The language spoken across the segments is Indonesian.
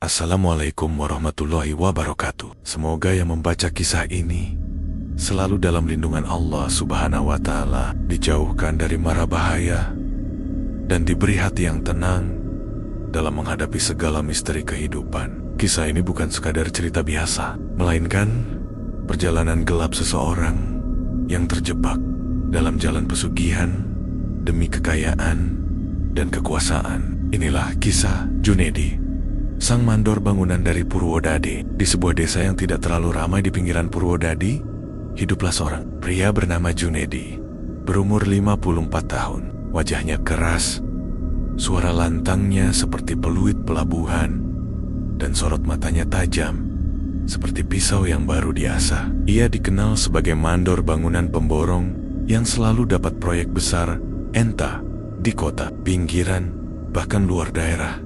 Assalamualaikum warahmatullahi wabarakatuh. Semoga yang membaca kisah ini selalu dalam lindungan Allah Subhanahu wa Ta'ala, dijauhkan dari mara bahaya, dan diberi hati yang tenang dalam menghadapi segala misteri kehidupan. Kisah ini bukan sekadar cerita biasa, melainkan perjalanan gelap seseorang yang terjebak dalam jalan pesugihan demi kekayaan dan kekuasaan. Inilah kisah Junedi, sang mandor bangunan dari Purwodadi. Di sebuah desa yang tidak terlalu ramai di pinggiran Purwodadi, hiduplah seorang pria bernama Junedi, berumur 54 tahun. Wajahnya keras, suara lantangnya seperti peluit pelabuhan, dan sorot matanya tajam seperti pisau yang baru diasah. Ia dikenal sebagai mandor bangunan pemborong yang selalu dapat proyek besar, entah di kota, pinggiran, bahkan luar daerah.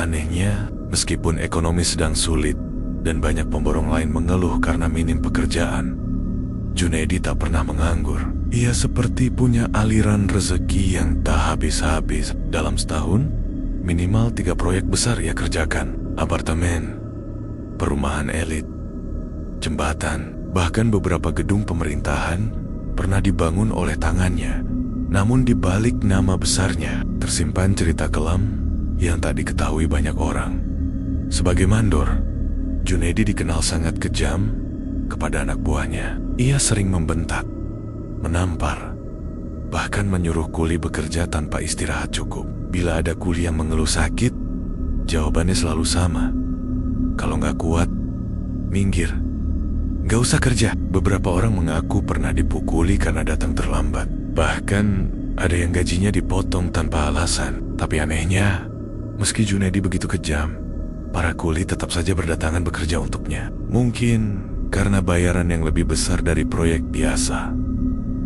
Anehnya, meskipun ekonomi sedang sulit dan banyak pemborong lain mengeluh karena minim pekerjaan, Junedi tak pernah menganggur. Ia seperti punya aliran rezeki yang tak habis-habis. Dalam setahun, minimal 3 proyek besar ia kerjakan. Apartemen, perumahan elit, jembatan, bahkan beberapa gedung pemerintahan pernah dibangun oleh tangannya. Namun di balik nama besarnya tersimpan cerita kelam yang tak diketahui banyak orang. Sebagai mandor, Junedi dikenal sangat kejam kepada anak buahnya. Ia sering membentak, menampar, bahkan menyuruh kuli bekerja tanpa istirahat cukup. Bila ada kuli yang mengeluh sakit, jawabannya selalu sama. Kalau nggak kuat, minggir. Nggak usah kerja. Beberapa orang mengaku pernah dipukuli karena datang terlambat. Bahkan ada yang gajinya dipotong tanpa alasan. Tapi anehnya, meski Junedi begitu kejam, para kuli tetap saja berdatangan bekerja untuknya. Mungkin karena bayaran yang lebih besar dari proyek biasa,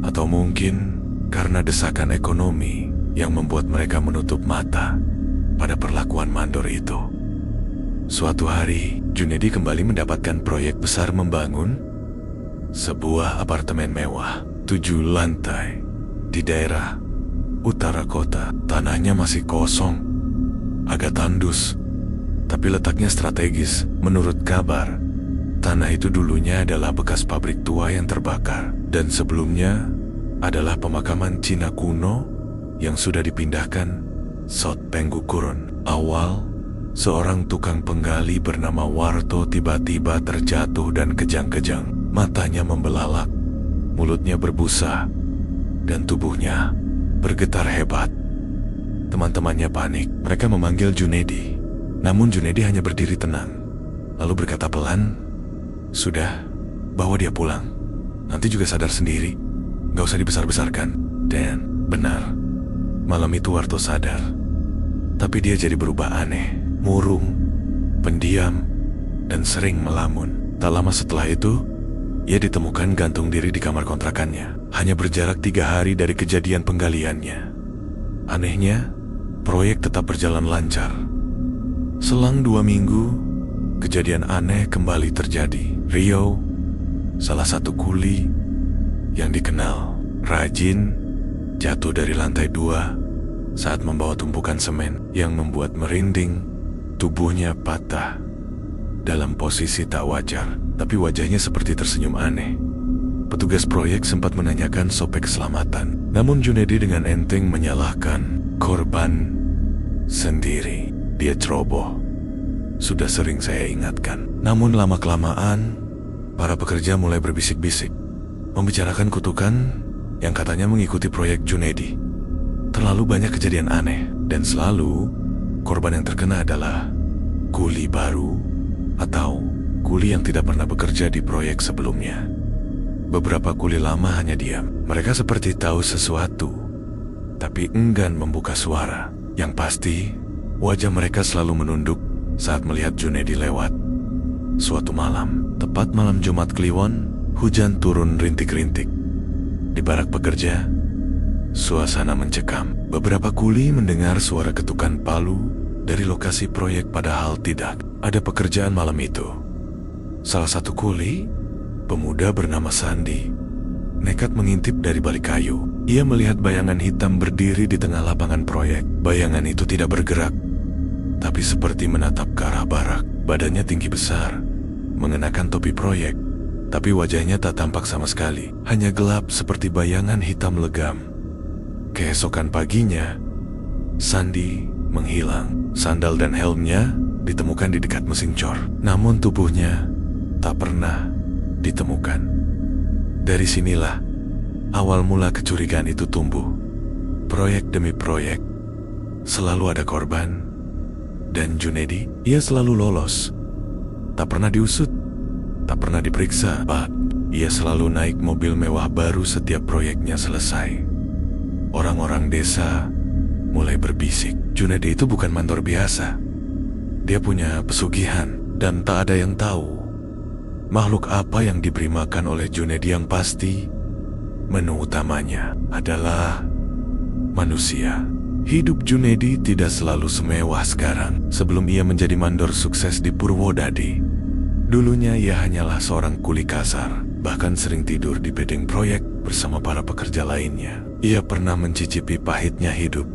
atau mungkin karena desakan ekonomi yang membuat mereka menutup mata pada perlakuan mandor itu. Suatu hari, Junedi kembali mendapatkan proyek besar membangun sebuah apartemen mewah 7 lantai di daerah utara kota. Tanahnya masih kosong, agak tandus, tapi letaknya strategis. Menurut kabar, tanah itu dulunya adalah bekas pabrik tua yang terbakar, dan sebelumnya adalah pemakaman Cina kuno yang sudah dipindahkan Sot Penggukurun. Awal, seorang tukang penggali bernama Warto tiba-tiba terjatuh dan kejang-kejang. Matanya membelalak, mulutnya berbusa, dan tubuhnya bergetar hebat. Teman-temannya panik. Mereka memanggil Junedi, namun Junedi hanya berdiri tenang, lalu berkata pelan, "Sudah, bawa dia pulang. Nanti juga sadar sendiri. Gak usah dibesar-besarkan." Dan benar, malam itu Warto sadar. Tapi dia jadi berubah aneh, murung, pendiam, dan sering melamun. Tak lama setelah itu, ia ditemukan gantung diri di kamar kontrakannya, hanya berjarak 3 hari dari kejadian penggaliannya. Anehnya, proyek tetap berjalan lancar. Selang 2 minggu, kejadian aneh kembali terjadi. Rio, salah satu kuli yang dikenal rajin, jatuh dari lantai 2 saat membawa tumpukan semen yang membuat merinding. Tubuhnya patah dalam posisi tak wajar, tapi wajahnya seperti tersenyum aneh. Petugas proyek sempat menanyakan sopek keselamatan, namun Junedi dengan enteng menyalahkan korban sendiri. Dia ceroboh. Sudah sering saya ingatkan. Namun lama-kelamaan, para pekerja mulai berbisik-bisik, membicarakan kutukan yang katanya mengikuti proyek Junedi. Terlalu banyak kejadian aneh, dan selalu korban yang terkena adalah kuli baru atau kuli yang tidak pernah bekerja di proyek sebelumnya. Beberapa kuli lama hanya diam. Mereka seperti tahu sesuatu, tapi enggan membuka suara. Yang pasti, wajah mereka selalu menunduk saat melihat Junedi lewat. Suatu malam, tepat malam Jumat Kliwon, hujan turun rintik-rintik. Di barak pekerja, suasana mencekam. Beberapa kuli mendengar suara ketukan palu dari lokasi proyek, padahal tidak ada pekerjaan malam itu. Salah satu kuli, pemuda bernama Sandi, nekat mengintip dari balik kayu. Ia melihat bayangan hitam berdiri di tengah lapangan proyek. Bayangan itu tidak bergerak, tapi seperti menatap ke arah barak. Badannya tinggi besar, mengenakan topi proyek, tapi wajahnya tak tampak sama sekali, hanya gelap seperti bayangan hitam legam. Keesokan paginya, Sandi menghilang. Sandal dan helmnya ditemukan di dekat mesin cor, namun tubuhnya tak pernah ditemukan. Dari sinilah awal mula kecurigaan itu tumbuh. Proyek demi proyek, selalu ada korban. Dan Junaidi, ia selalu lolos. Tak pernah diusut, tak pernah diperiksa. Ia selalu naik mobil mewah baru setiap proyeknya selesai. Orang-orang desa mulai berbisik, Junaidi itu bukan mandor biasa. Dia punya pesugihan, dan tak ada yang tahu makhluk apa yang diberi makan oleh Junaidi. Yang pasti, menu utamanya adalah manusia. Hidup Junaidi tidak selalu semewah sekarang. Sebelum ia menjadi mandor sukses di Purwodadi, dulunya ia hanyalah seorang kuli kasar, bahkan sering tidur di bedeng proyek bersama para pekerja lainnya. Ia pernah mencicipi pahitnya hidup,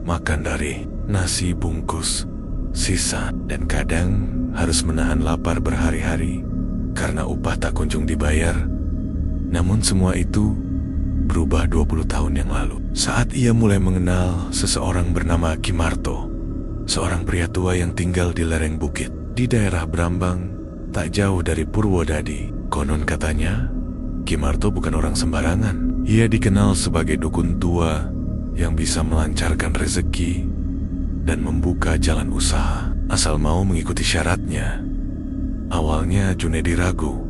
makan dari nasi bungkus sisa, dan kadang harus menahan lapar berhari-hari karena upah tak kunjung dibayar. Namun semua itu berubah 20 tahun yang lalu, saat ia mulai mengenal seseorang bernama Kimarto, seorang pria tua yang tinggal di lereng bukit di daerah Brambang, tak jauh dari Purwodadi. Konon katanya, Kimarto bukan orang sembarangan. Ia dikenal sebagai dukun tua yang bisa melancarkan rezeki dan membuka jalan usaha, asal mau mengikuti syaratnya. Awalnya Junaidi ragu,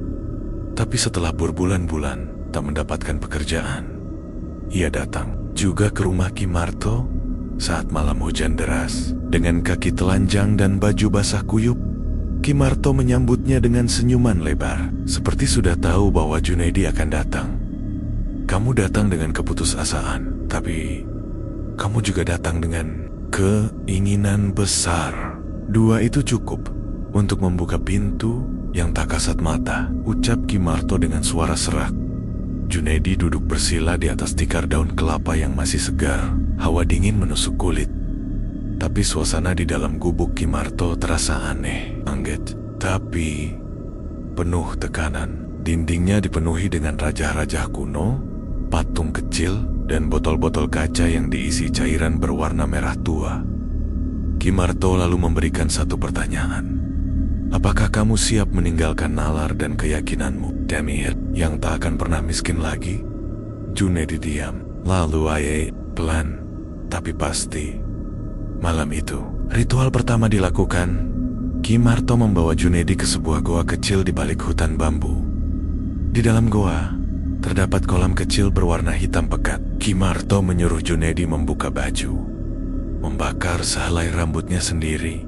tapi setelah berbulan-bulan tak mendapatkan pekerjaan, ia datang juga ke rumah Kimarto saat malam hujan deras. Dengan kaki telanjang dan baju basah kuyup, Kimarto menyambutnya dengan senyuman lebar, seperti sudah tahu bahwa Junaidi akan datang. Kamu datang dengan keputusasaan, tapi kamu juga datang dengan keinginan besar. Dua itu cukup untuk membuka pintu yang tak kasat mata, ucap Kimarto dengan suara serak. Junaidi duduk bersila di atas tikar daun kelapa yang masih segar. Hawa dingin menusuk kulit, tapi suasana di dalam gubuk Kimarto terasa aneh, angget, tapi penuh tekanan. Dindingnya dipenuhi dengan raja-raja kuno, patung kecil, dan botol-botol kaca yang diisi cairan berwarna merah tua. Kimarto lalu memberikan satu pertanyaan. Apakah kamu siap meninggalkan nalar dan keyakinanmu, Demir, yang tak akan pernah miskin lagi? Junaidi diam. Lalu pelan, tapi pasti. Malam itu, ritual pertama dilakukan. Kimarto membawa Junaidi ke sebuah goa kecil di balik hutan bambu. Di dalam goa, terdapat kolam kecil berwarna hitam pekat. Kimarto menyuruh Junaidi membuka baju, membakar sehelai rambutnya sendiri,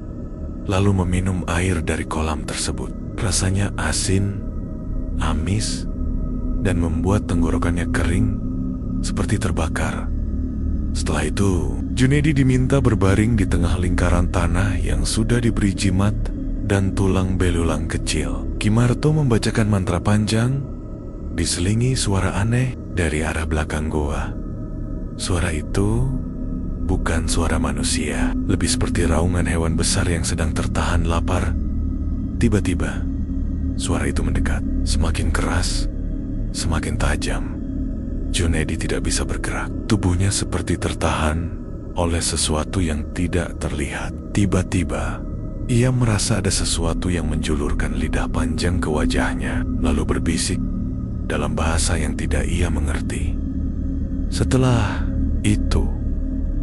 lalu meminum air dari kolam tersebut. Rasanya asin, amis, dan membuat tenggorokannya kering seperti terbakar. Setelah itu, Junaidi diminta berbaring di tengah lingkaran tanah yang sudah diberi jimat dan tulang belulang kecil. Kimarto membacakan mantra panjang, diselingi suara aneh dari arah belakang goa. Suara itu bukan suara manusia, lebih seperti raungan hewan besar yang sedang tertahan lapar. Tiba-tiba, suara itu mendekat, semakin keras, semakin tajam. Junaidi tidak bisa bergerak. Tubuhnya seperti tertahan oleh sesuatu yang tidak terlihat. Tiba-tiba, ia merasa ada sesuatu yang menjulurkan lidah panjang ke wajahnya, lalu berbisik dalam bahasa yang tidak ia mengerti. Setelah itu,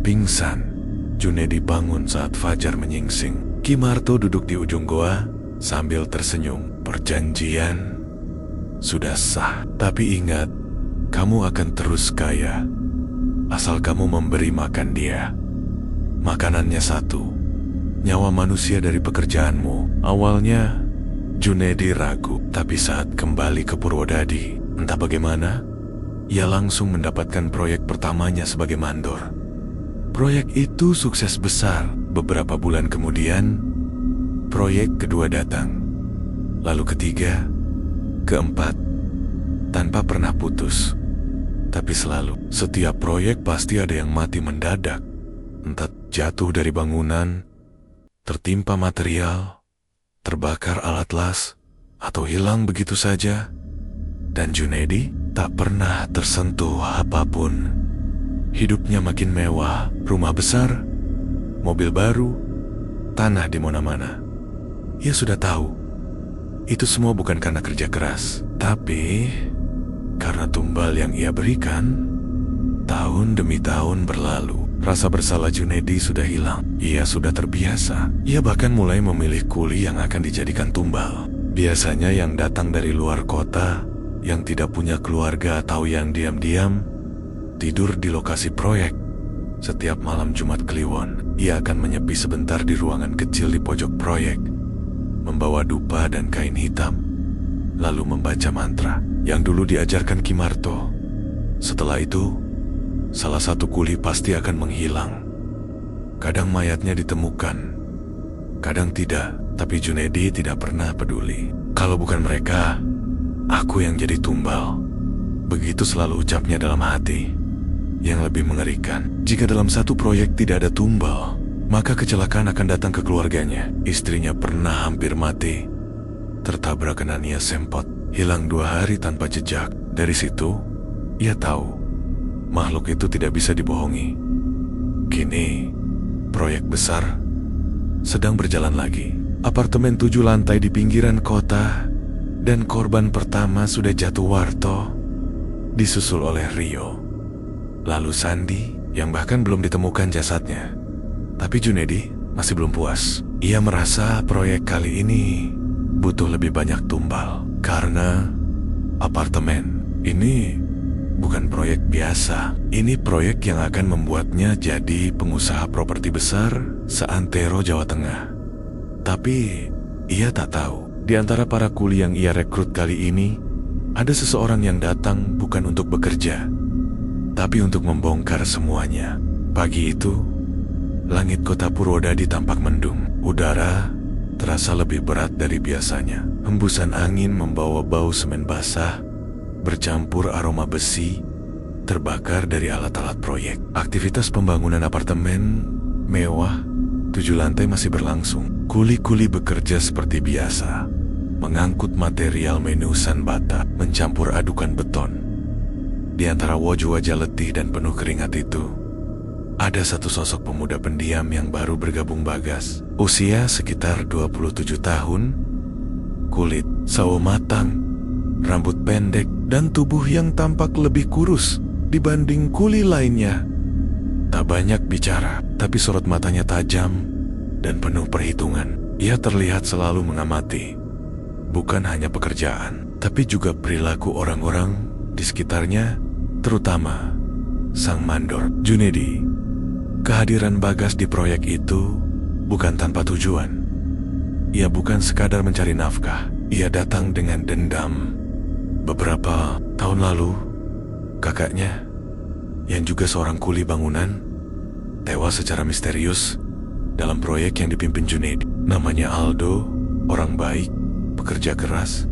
pingsan. Junaidi bangun saat fajar menyingsing. Kimarto duduk di ujung goa sambil tersenyum. Perjanjian sudah sah, tapi ingat, kamu akan terus kaya asal kamu memberi makan dia. Makanannya satu, nyawa manusia dari pekerjaanmu. Awalnya Junaidi ragu, tapi saat kembali ke Purwodadi, entah bagaimana, ia langsung mendapatkan proyek pertamanya sebagai mandor. Proyek itu sukses besar. Beberapa bulan kemudian, proyek kedua datang, lalu ketiga, keempat, tanpa pernah putus. Tapi selalu, setiap proyek pasti ada yang mati mendadak, entah jatuh dari bangunan, tertimpa material, terbakar alat las, atau hilang begitu saja. Dan Junaidi tak pernah tersentuh apapun. Hidupnya makin mewah, rumah besar, mobil baru, tanah di mana-mana. Ia sudah tahu, itu semua bukan karena kerja keras, tapi karena tumbal yang ia berikan. Tahun demi tahun berlalu, rasa bersalah Junaidi sudah hilang. Ia sudah terbiasa. Ia bahkan mulai memilih kuli yang akan dijadikan tumbal. Biasanya yang datang dari luar kota, yang tidak punya keluarga atau yang diam-diam tidur di lokasi proyek. Setiap malam Jumat Kliwon, ia akan menyepi sebentar di ruangan kecil di pojok proyek, membawa dupa dan kain hitam, lalu membaca mantra yang dulu diajarkan Ki Marto. Setelah itu, salah satu kuli pasti akan menghilang. Kadang mayatnya ditemukan, kadang tidak, tapi Junaidi tidak pernah peduli. Kalau bukan mereka, aku yang jadi tumbal. Begitu selalu ucapnya dalam hati. Yang lebih mengerikan, jika dalam satu proyek tidak ada tumbal, maka kecelakaan akan datang ke keluarganya. Istrinya pernah hampir mati, tertabrak Anania Sempot, hilang 2 hari tanpa jejak. Dari situ, ia tahu makhluk itu tidak bisa dibohongi. Kini, proyek besar sedang berjalan lagi. Apartemen 7 lantai di pinggiran kota, dan korban pertama sudah jatuh warto, disusul oleh Rio. Lalu Sandi, yang bahkan belum ditemukan jasadnya. Tapi Junaidi masih belum puas. Ia merasa proyek kali ini butuh lebih banyak tumbal. Karena apartemen ini bukan proyek biasa. Ini proyek yang akan membuatnya jadi pengusaha properti besar seantero Jawa Tengah. Tapi ia tak tahu, di antara para kuli yang ia rekrut kali ini, ada seseorang yang datang bukan untuk bekerja, tapi untuk membongkar semuanya. Pagi itu, langit kota Purwodadi tampak mendung. Udara terasa lebih berat dari biasanya. Hembusan angin membawa bau semen basah, bercampur aroma besi, terbakar dari alat-alat proyek. Aktivitas pembangunan apartemen mewah 7 lantai masih berlangsung. Kuli-kuli bekerja seperti biasa, mengangkut material menusan bata, mencampur adukan beton. Di antara wajah-wajah letih dan penuh keringat itu, ada satu sosok pemuda pendiam yang baru bergabung Bagas. Usia sekitar 27 tahun, kulit sawo matang, rambut pendek, dan tubuh yang tampak lebih kurus dibanding kuli lainnya. Tak banyak bicara, tapi sorot matanya tajam dan penuh perhitungan. Ia terlihat selalu mengamati, bukan hanya pekerjaan, tapi juga perilaku orang-orang di sekitarnya, terutama sang mandor, Junaidi. Kehadiran Bagas di proyek itu bukan tanpa tujuan. Ia bukan sekadar mencari nafkah, ia datang dengan dendam. Beberapa tahun lalu, kakaknya, yang juga seorang kuli bangunan, tewas secara misterius dalam proyek yang dipimpin Junaidi. Namanya Aldo, orang baik, pekerja keras,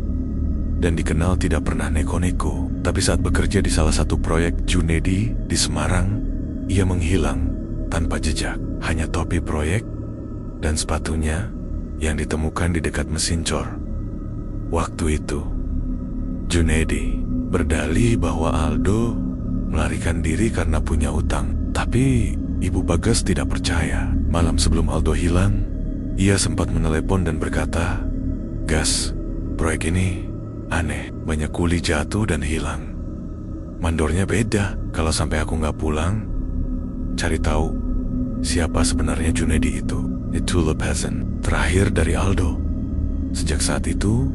dan dikenal tidak pernah neko-neko. Tapi saat bekerja di salah satu proyek Junaidi di Semarang, ia menghilang tanpa jejak. Hanya topi proyek dan sepatunya yang ditemukan di dekat mesin cor. Waktu itu, Junaidi berdalih bahwa Aldo melarikan diri karena punya utang. Tapi Ibu Bagas tidak percaya. Malam sebelum Aldo hilang, ia sempat menelepon dan berkata, "Gas, proyek ini aneh, banyak kuli jatuh dan hilang. Mandornya beda. Kalau sampai aku nggak pulang, cari tahu siapa sebenarnya Junaidi itu." Itu the peasant terakhir dari Aldo. Sejak saat itu,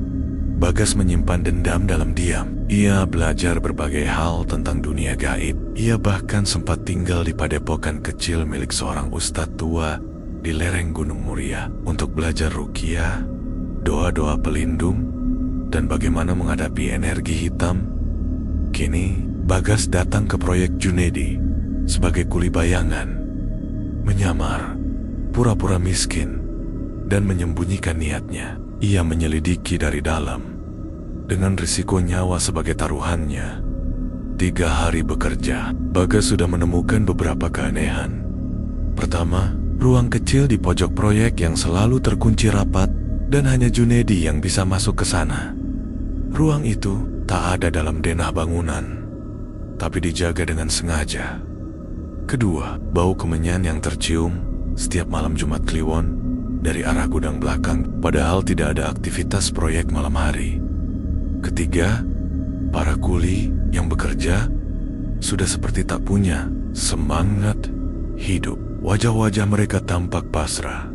Bagas menyimpan dendam dalam diam. Ia belajar berbagai hal tentang dunia gaib. Ia bahkan sempat tinggal di padepokan kecil milik seorang ustadz tua di lereng Gunung Muria untuk belajar ruqyah, doa-doa pelindung, dan bagaimana menghadapi energi hitam. Kini, Bagas datang ke proyek Junaidi sebagai kuli bayangan, menyamar, pura-pura miskin, dan menyembunyikan niatnya. Ia menyelidiki dari dalam, dengan risiko nyawa sebagai taruhannya. 3 hari bekerja, Bagas sudah menemukan beberapa keanehan. Pertama, Ruang kecil di pojok proyek yang selalu terkunci rapat dan hanya Junedi yang bisa masuk ke sana. Ruang itu tak ada dalam denah bangunan, tapi dijaga dengan sengaja. Kedua, bau kemenyan yang tercium setiap malam Jumat Kliwon dari arah gudang belakang, padahal tidak ada aktivitas proyek malam hari. Ketiga, para kuli yang bekerja sudah seperti tak punya semangat hidup. Wajah-wajah mereka tampak pasrah.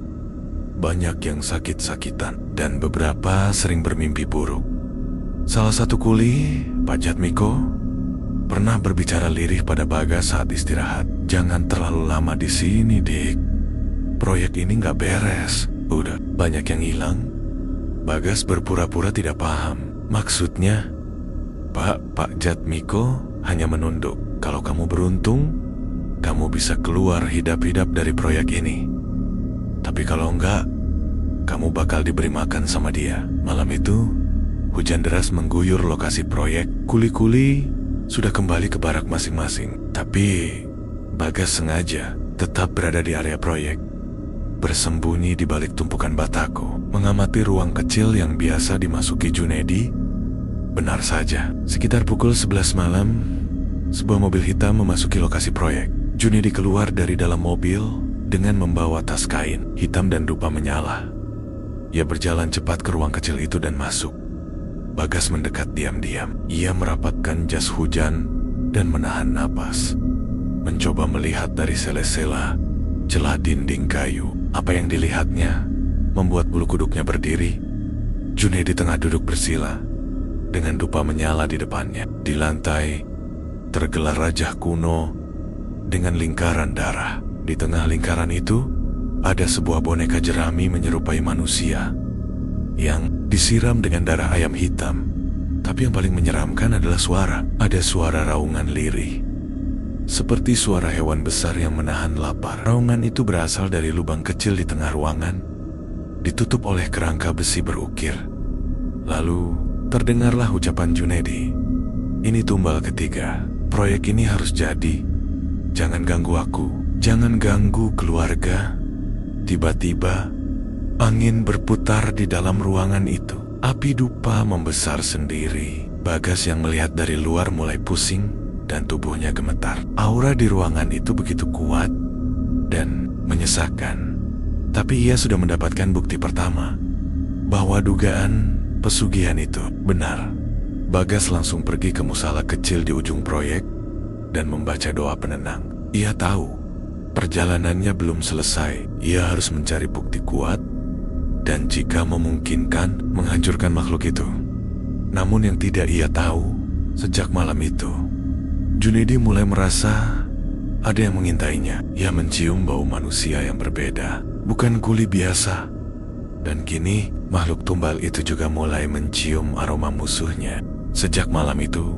Banyak yang sakit-sakitan dan beberapa sering bermimpi buruk. Salah satu kuli, Pak Jatmiko, pernah berbicara lirih pada Bagas saat istirahat. "Jangan terlalu lama di sini, Dik. Proyek ini nggak beres. Udah banyak yang hilang." Bagas berpura-pura tidak paham. "Maksudnya?" Pak Jatmiko hanya menunduk. "Kalau kamu beruntung, kamu bisa keluar hidup-hidup dari proyek ini. Tapi kalau enggak, kamu bakal diberi makan sama dia." Malam itu, hujan deras mengguyur lokasi proyek. Kuli-kuli sudah kembali ke barak masing-masing. Tapi Bagas sengaja tetap berada di area proyek, bersembunyi di balik tumpukan batako, mengamati ruang kecil yang biasa dimasuki Junedi. Benar saja, sekitar pukul 11 malam, sebuah mobil hitam memasuki lokasi proyek. Junedi keluar dari dalam mobil dengan membawa tas kain hitam dan dupa menyala. Ia berjalan cepat ke ruang kecil itu dan masuk. Bagas mendekat diam-diam. Ia merapatkan jas hujan dan menahan napas, mencoba melihat dari sela-sela celah dinding kayu. Apa yang dilihatnya membuat bulu kuduknya berdiri. Junedi tengah duduk bersila dengan dupa menyala di depannya. Di lantai tergelar rajah kuno dengan lingkaran darah. Di tengah lingkaran itu ada sebuah boneka jerami menyerupai manusia yang disiram dengan darah ayam hitam. Tapi yang paling menyeramkan adalah suara. Ada suara raungan lirih, seperti suara hewan besar yang menahan lapar. Raungan itu berasal dari lubang kecil di tengah ruangan, ditutup oleh kerangka besi berukir. Lalu terdengarlah ucapan Junedi. "Ini tumbal ketiga. Proyek ini harus jadi. Jangan ganggu aku. Jangan ganggu keluarga." Tiba-tiba, angin berputar di dalam ruangan itu. Api dupa membesar sendiri. Bagas yang melihat dari luar mulai pusing dan tubuhnya gemetar. Aura di ruangan itu begitu kuat dan menyesakkan. Tapi ia sudah mendapatkan bukti pertama bahwa dugaan pesugihan itu benar. Bagas langsung pergi ke musala kecil di ujung proyek dan membaca doa penenang. Ia tahu perjalanannya belum selesai. Ia harus mencari bukti kuat dan jika memungkinkan menghancurkan makhluk itu. Namun yang tidak ia tahu, sejak malam itu Junedi mulai merasa ada yang mengintainya. Ia mencium bau manusia yang berbeda, bukan kuli biasa. Dan kini makhluk tumbal itu juga mulai mencium aroma musuhnya. Sejak malam itu,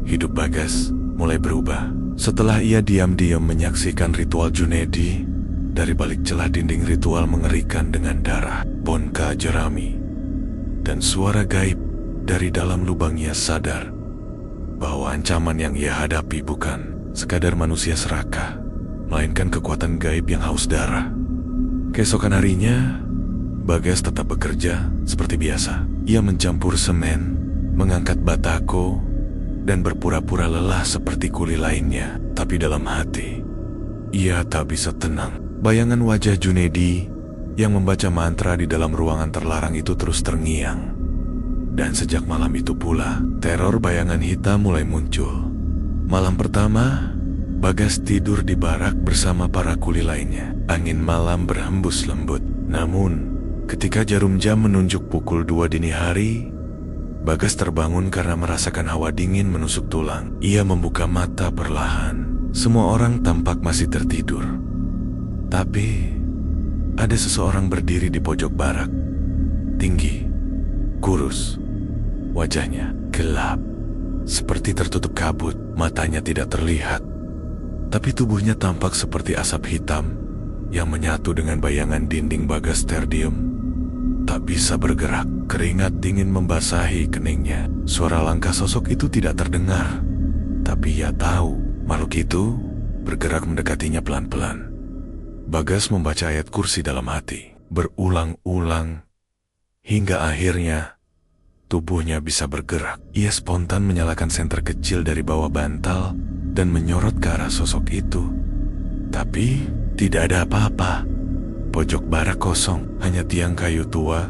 hidup Bagas mulai berubah. Setelah ia diam-diam menyaksikan ritual Junedi, dari balik celah dinding ritual mengerikan dengan darah, boneka jerami, dan suara gaib dari dalam lubang, ia sadar bahwa ancaman yang ia hadapi bukan sekadar manusia serakah, melainkan kekuatan gaib yang haus darah. Keesokan harinya, Bagas tetap bekerja seperti biasa. Ia mencampur semen, mengangkat batako, dan berpura-pura lelah seperti kuli lainnya. Tapi dalam hati, ia tak bisa tenang. Bayangan wajah Junedi yang membaca mantra di dalam ruangan terlarang itu terus terngiang. Dan sejak malam itu pula, teror bayangan hitam mulai muncul. Malam pertama, Bagas tidur di barak bersama para kuli lainnya. Angin malam berhembus lembut. Namun, ketika jarum jam menunjuk pukul 2 dini hari, Bagas terbangun karena merasakan hawa dingin menusuk tulang. Ia membuka mata perlahan. Semua orang tampak masih tertidur. Tapi, ada seseorang berdiri di pojok barak. Tinggi, kurus, wajahnya gelap, seperti tertutup kabut. Matanya tidak terlihat, tapi tubuhnya tampak seperti asap hitam yang menyatu dengan bayangan dinding. Bagas terdiam, tak bisa bergerak. Keringat dingin membasahi keningnya. Suara langkah sosok itu tidak terdengar, tapi ia tahu makhluk itu bergerak mendekatinya pelan-pelan. Bagas membaca ayat kursi dalam hati, berulang-ulang, hingga akhirnya tubuhnya bisa bergerak. Ia spontan menyalakan senter kecil dari bawah bantal dan menyorot ke arah sosok itu. Tapi tidak ada apa-apa. Pojok barak kosong, hanya tiang kayu tua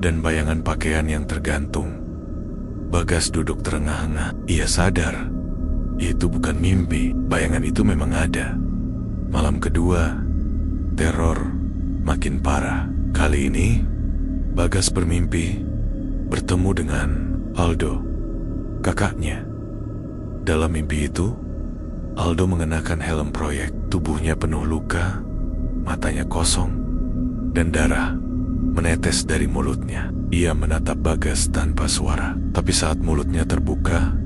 dan bayangan pakaian yang tergantung. Bagas duduk terengah-engah. Ia sadar itu bukan mimpi, bayangan itu memang ada. Malam kedua, teror makin parah. Kali ini, Bagas bermimpi bertemu dengan Aldo, kakaknya. Dalam mimpi itu, Aldo mengenakan helm proyek. Tubuhnya penuh luka, matanya kosong, dan darah menetes dari mulutnya. Ia menatap Bagas tanpa suara. Tapi saat mulutnya terbuka,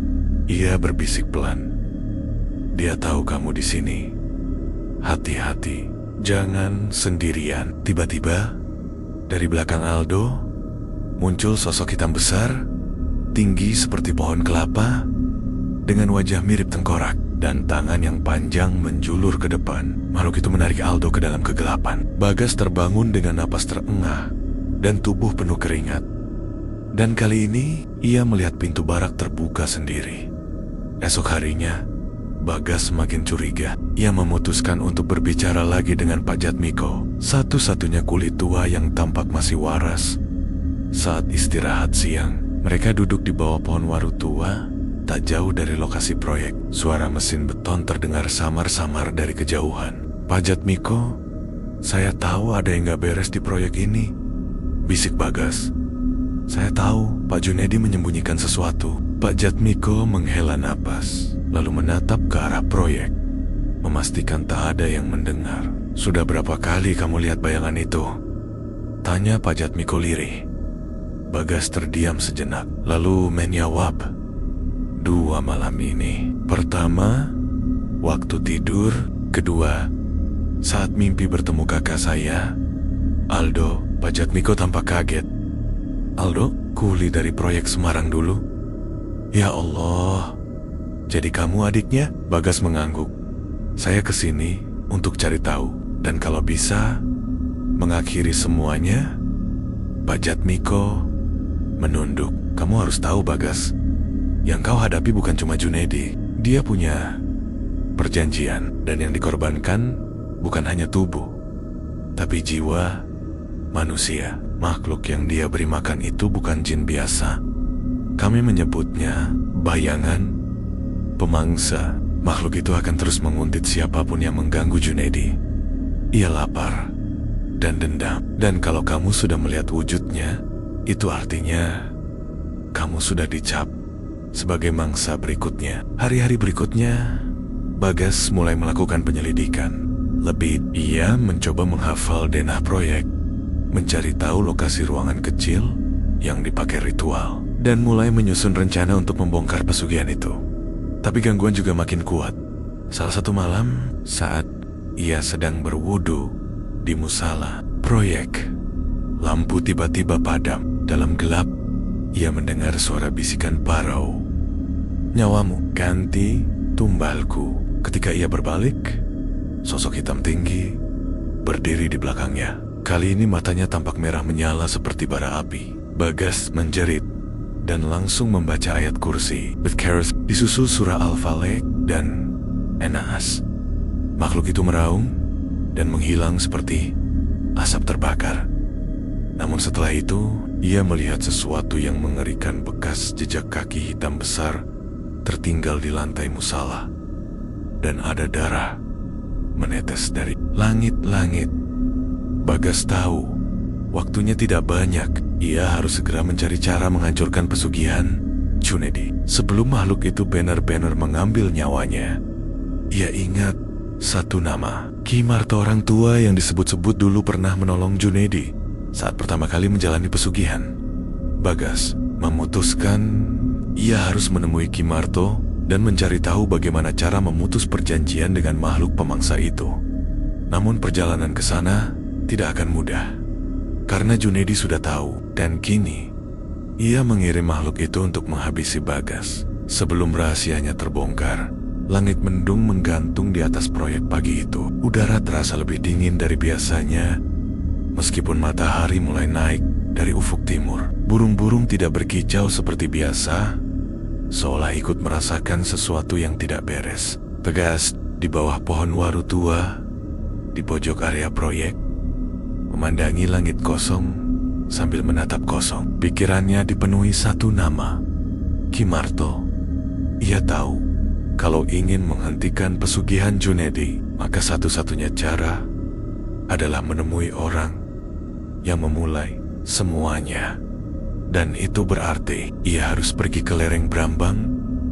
ia berbisik pelan. Dia tahu kamu di sini. Hati-hati. Jangan sendirian. Tiba-tiba, dari belakang Aldo, muncul sosok hitam besar, tinggi seperti pohon kelapa, dengan wajah mirip tengkorak, dan tangan yang panjang menjulur ke depan. Makhluk itu menarik Aldo ke dalam kegelapan. Bagas terbangun dengan napas terengah, dan tubuh penuh keringat. Dan kali ini, ia melihat pintu barak terbuka sendiri. Esok harinya, Bagas semakin curiga. Ia memutuskan untuk berbicara lagi dengan Pak Jatmiko, satu-satunya kulit tua yang tampak masih waras. Saat istirahat siang, mereka duduk di bawah pohon waru tua, tak jauh dari lokasi proyek. Suara mesin beton terdengar samar-samar dari kejauhan. Pak Jatmiko, saya tahu ada yang gak beres di proyek ini, bisik Bagas. Saya tahu Pak Junedi menyembunyikan sesuatu. Pak Jatmiko menghela napas, lalu menatap ke arah proyek, memastikan tak ada yang mendengar. Sudah berapa kali kamu lihat bayangan itu? Tanya Pak Jatmiko lirih. Bagas terdiam sejenak, lalu menjawab, 2 malam ini. Pertama, waktu tidur. Kedua, saat mimpi bertemu kakak saya, Aldo. Pak Jatmiko tampak kaget. Aldo, kuli dari proyek Semarang dulu? Ya Allah, jadi kamu adiknya? Bagas mengangguk. Saya kesini untuk cari tahu, dan kalau bisa mengakhiri semuanya. Pak Jatmiko menunduk. Kamu harus tahu Bagas, yang kau hadapi bukan cuma Junedi. Dia punya perjanjian, dan yang dikorbankan bukan hanya tubuh, tapi jiwa manusia. Makhluk yang dia beri makan itu bukan jin biasa. Kami menyebutnya bayangan pemangsa. Makhluk itu akan terus menguntit siapapun yang mengganggu Junedi. Ia lapar dan dendam. Dan kalau kamu sudah melihat wujudnya, itu artinya kamu sudah dicap sebagai mangsa berikutnya. Hari-hari berikutnya, Bagas mulai melakukan penyelidikan. Lebih, ia mencoba menghafal denah proyek, mencari tahu lokasi ruangan kecil yang dipakai ritual, dan mulai menyusun rencana untuk membongkar pesugihan itu. Tapi gangguan juga makin kuat. Salah satu malam, saat ia sedang berwudu di musala proyek, lampu tiba-tiba padam. Dalam gelap, ia mendengar suara bisikan parau. Nyawamu ganti tumbalku. Ketika ia berbalik, sosok hitam tinggi berdiri di belakangnya. Kali ini matanya tampak merah menyala seperti bara api. Bagas menjerit dan langsung membaca ayat kursi. Bidkaras disusul surah Al-Falaq dan An-Nas. Makhluk itu meraung dan menghilang seperti asap terbakar. Namun setelah itu, ia melihat sesuatu yang mengerikan. Bekas jejak kaki hitam besar tertinggal di lantai musala, dan ada darah menetes dari langit-langit. Bagas tahu waktunya tidak banyak. Ia harus segera mencari cara menghancurkan pesugihan Junedi sebelum makhluk itu benar-benar mengambil nyawanya. Ia ingat satu nama, Ki Marto, orang tua yang disebut-sebut dulu pernah menolong Junedi saat pertama kali menjalani pesugihan. Bagas memutuskan ia harus menemui Ki Marto dan mencari tahu bagaimana cara memutus perjanjian dengan makhluk pemangsa itu. Namun perjalanan ke sana tidak akan mudah, karena Junedi sudah tahu, dan kini ia mengirim makhluk itu untuk menghabisi Bagas. Sebelum rahasianya terbongkar, Langit mendung menggantung di atas proyek pagi itu. Udara terasa lebih dingin dari biasanya, meskipun matahari mulai naik dari ufuk timur. Burung-burung tidak berkicau seperti biasa, seolah ikut merasakan sesuatu yang tidak beres. Bagas di bawah pohon waru tua, di pojok area proyek, memandangi langit kosong sambil menatap kosong. Pikirannya dipenuhi satu nama, Kimarto. Ia tahu, kalau ingin menghentikan pesugihan Junedi, maka satu-satunya cara adalah menemui orang yang memulai semuanya. Dan itu berarti ia harus pergi ke lereng Brambang,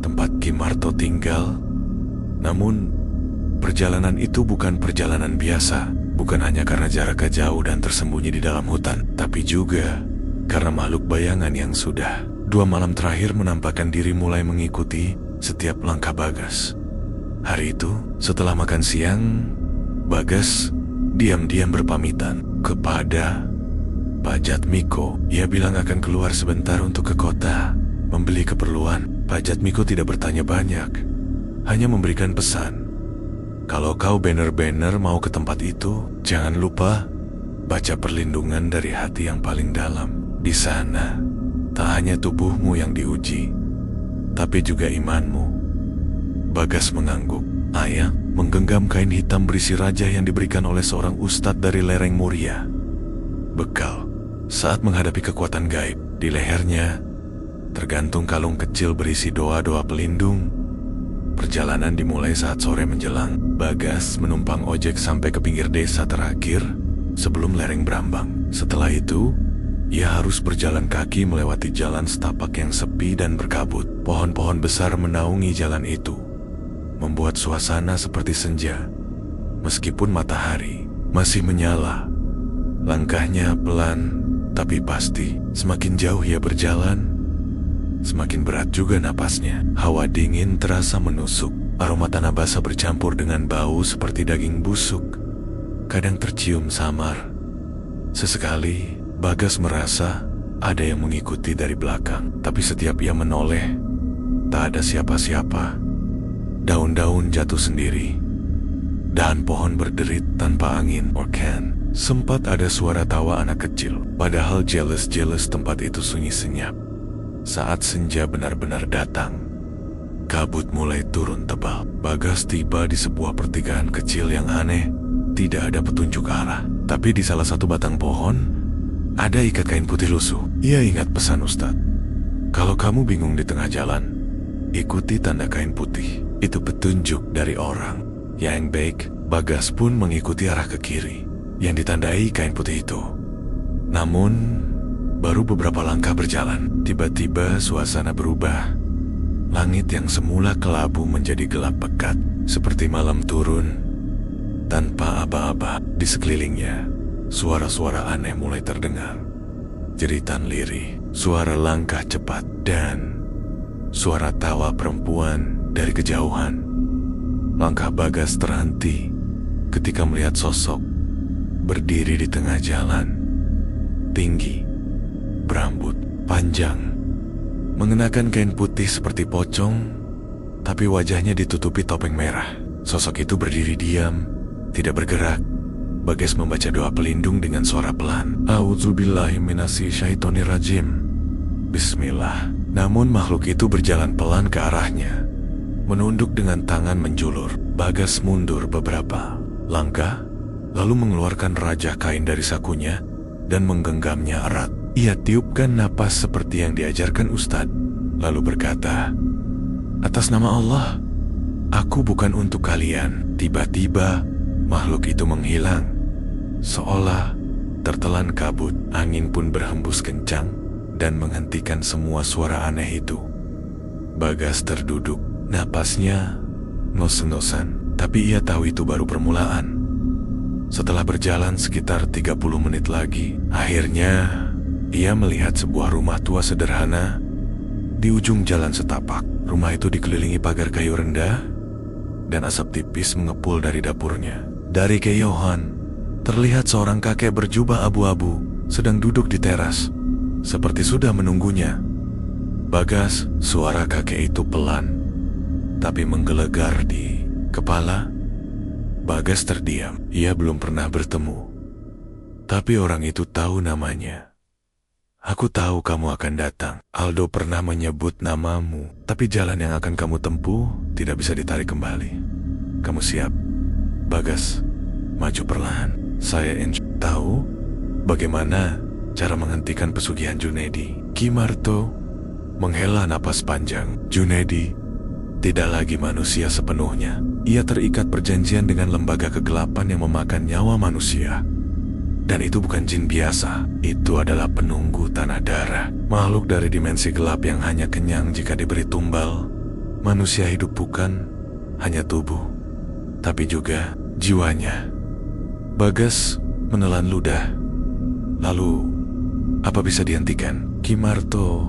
tempat Kimarto tinggal. Namun, perjalanan itu bukan perjalanan biasa, bukan hanya karena jaraknya jauh dan tersembunyi di dalam hutan, tapi juga karena makhluk bayangan yang sudah 2 malam terakhir menampakkan diri mulai mengikuti setiap langkah Bagas. Hari itu, setelah makan siang, Bagas diam-diam berpamitan kepada Pak Jatmiko. Ia bilang akan keluar sebentar untuk ke kota, membeli keperluan. Pak Jatmiko tidak bertanya banyak, hanya memberikan pesan. Kalau kau bener-bener mau ke tempat itu, jangan lupa baca perlindungan dari hati yang paling dalam. Di sana, tak hanya tubuhmu yang diuji, tapi juga imanmu. Bagas mengangguk. Ayah menggenggam kain hitam berisi raja yang diberikan oleh seorang ustadz dari lereng Muria. Bekal saat menghadapi kekuatan gaib. Di lehernya tergantung kalung kecil berisi doa-doa pelindung. Perjalanan dimulai saat sore menjelang. Bagas menumpang ojek sampai ke pinggir desa terakhir sebelum lereng Brambang. Setelah itu, ia harus berjalan kaki melewati jalan setapak yang sepi dan berkabut. Pohon-pohon besar menaungi jalan itu, membuat suasana seperti senja. Meskipun matahari masih menyala, langkahnya pelan tapi pasti. Semakin jauh ia berjalan, semakin berat juga napasnya. Hawa dingin terasa menusuk. Aroma tanah basah bercampur dengan bau seperti daging busuk, kadang tercium samar. Sesekali, Bagas merasa ada yang mengikuti dari belakang. Tapi setiap ia menoleh, tak ada siapa-siapa. Daun-daun jatuh sendiri, dahan pohon berderit tanpa angin. Orkan. Sempat ada suara tawa anak kecil, padahal jealous tempat itu sunyi senyap. Saat senja benar-benar datang, kabut mulai turun tebal. Bagas tiba di sebuah pertigaan kecil yang aneh. Tidak ada petunjuk arah, tapi di salah satu batang pohon ada ikat kain putih lusuh. Ia ingat pesan Ustadz, kalau kamu bingung di tengah jalan, ikuti tanda kain putih. Itu petunjuk dari orang yang baik. Bagas pun mengikuti arah ke kiri yang ditandai kain putih itu. Namun, baru beberapa langkah berjalan, tiba-tiba suasana berubah. Langit yang semula kelabu menjadi gelap pekat, seperti malam turun tanpa aba-aba. Di sekelilingnya, suara-suara aneh mulai terdengar. Jeritan lirih, suara langkah cepat, dan suara tawa perempuan dari kejauhan. Langkah Bagas terhenti ketika melihat sosok berdiri di tengah jalan. Tinggi, berambut panjang, mengenakan kain putih seperti pocong, tapi wajahnya ditutupi topeng merah. Sosok itu berdiri diam, tidak bergerak. Bagas membaca doa pelindung dengan suara pelan. A'udzubillahi minasyaitonirrajim. Bismillah. Namun makhluk itu berjalan pelan ke arahnya, menunduk dengan tangan menjulur. Bagas mundur beberapa langkah, lalu mengeluarkan rajah kain dari sakunya dan menggenggamnya erat. Ia tiupkan napas seperti yang diajarkan Ustadz, lalu berkata, "Atas nama Allah, aku bukan untuk kalian." Tiba-tiba, makhluk itu menghilang, seolah tertelan kabut. Angin pun berhembus kencang dan menghentikan semua suara aneh itu. Bagas terduduk, napasnya ngos-ngosan, tapi ia tahu itu baru permulaan. Setelah berjalan sekitar 30 menit lagi, akhirnya ia melihat sebuah rumah tua sederhana di ujung jalan setapak. Rumah itu dikelilingi pagar kayu rendah dan asap tipis mengepul dari dapurnya. Dari kejauhan, terlihat seorang kakek berjubah abu-abu sedang duduk di teras, seperti sudah menunggunya. "Bagas," suara kakek itu pelan. tapi menggelegar di kepala. Bagas terdiam. Ia belum pernah bertemu, tapi orang itu tahu namanya. Aku tahu kamu akan datang. Aldo pernah menyebut namamu, tapi jalan yang akan kamu tempuh tidak bisa ditarik kembali. Kamu siap? Bagas maju perlahan. Saya tahu bagaimana cara menghentikan pesugihan Junedi. Ki Marto menghela napas panjang. Junedi tidak lagi manusia sepenuhnya. Ia terikat perjanjian dengan lembaga kegelapan yang memakan nyawa manusia. Dan itu bukan jin biasa, itu adalah penunggu tanah darah. Makhluk dari dimensi gelap yang hanya kenyang jika diberi tumbal. Manusia hidup bukan hanya tubuh, tapi juga jiwanya. Bagas menelan ludah. Lalu, apa bisa dihentikan? Ki Marto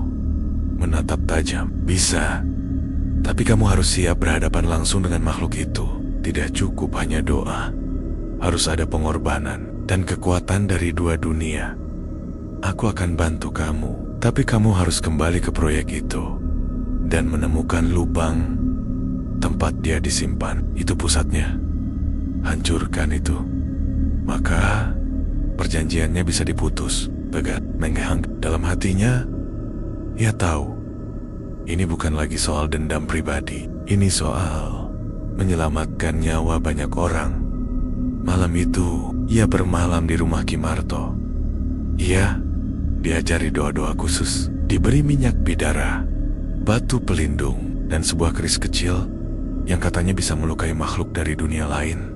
menatap tajam. Bisa, tapi kamu harus siap berhadapan langsung dengan makhluk itu. Tidak cukup hanya doa. Harus ada pengorbanan dan kekuatan dari dua dunia. Aku akan bantu kamu, tapi kamu harus kembali ke proyek itu dan menemukan lubang tempat dia disimpan. Itu pusatnya. Hancurkan itu, maka perjanjiannya bisa diputus. Bagas menghang dalam hatinya. Ia tahu ini bukan lagi soal dendam pribadi. Ini soal menyelamatkan nyawa banyak orang. Malam itu, ia bermalam di rumah Ki Marto. Ia diajari doa-doa khusus, diberi minyak bidara, batu pelindung, dan sebuah keris kecil yang katanya bisa melukai makhluk dari dunia lain.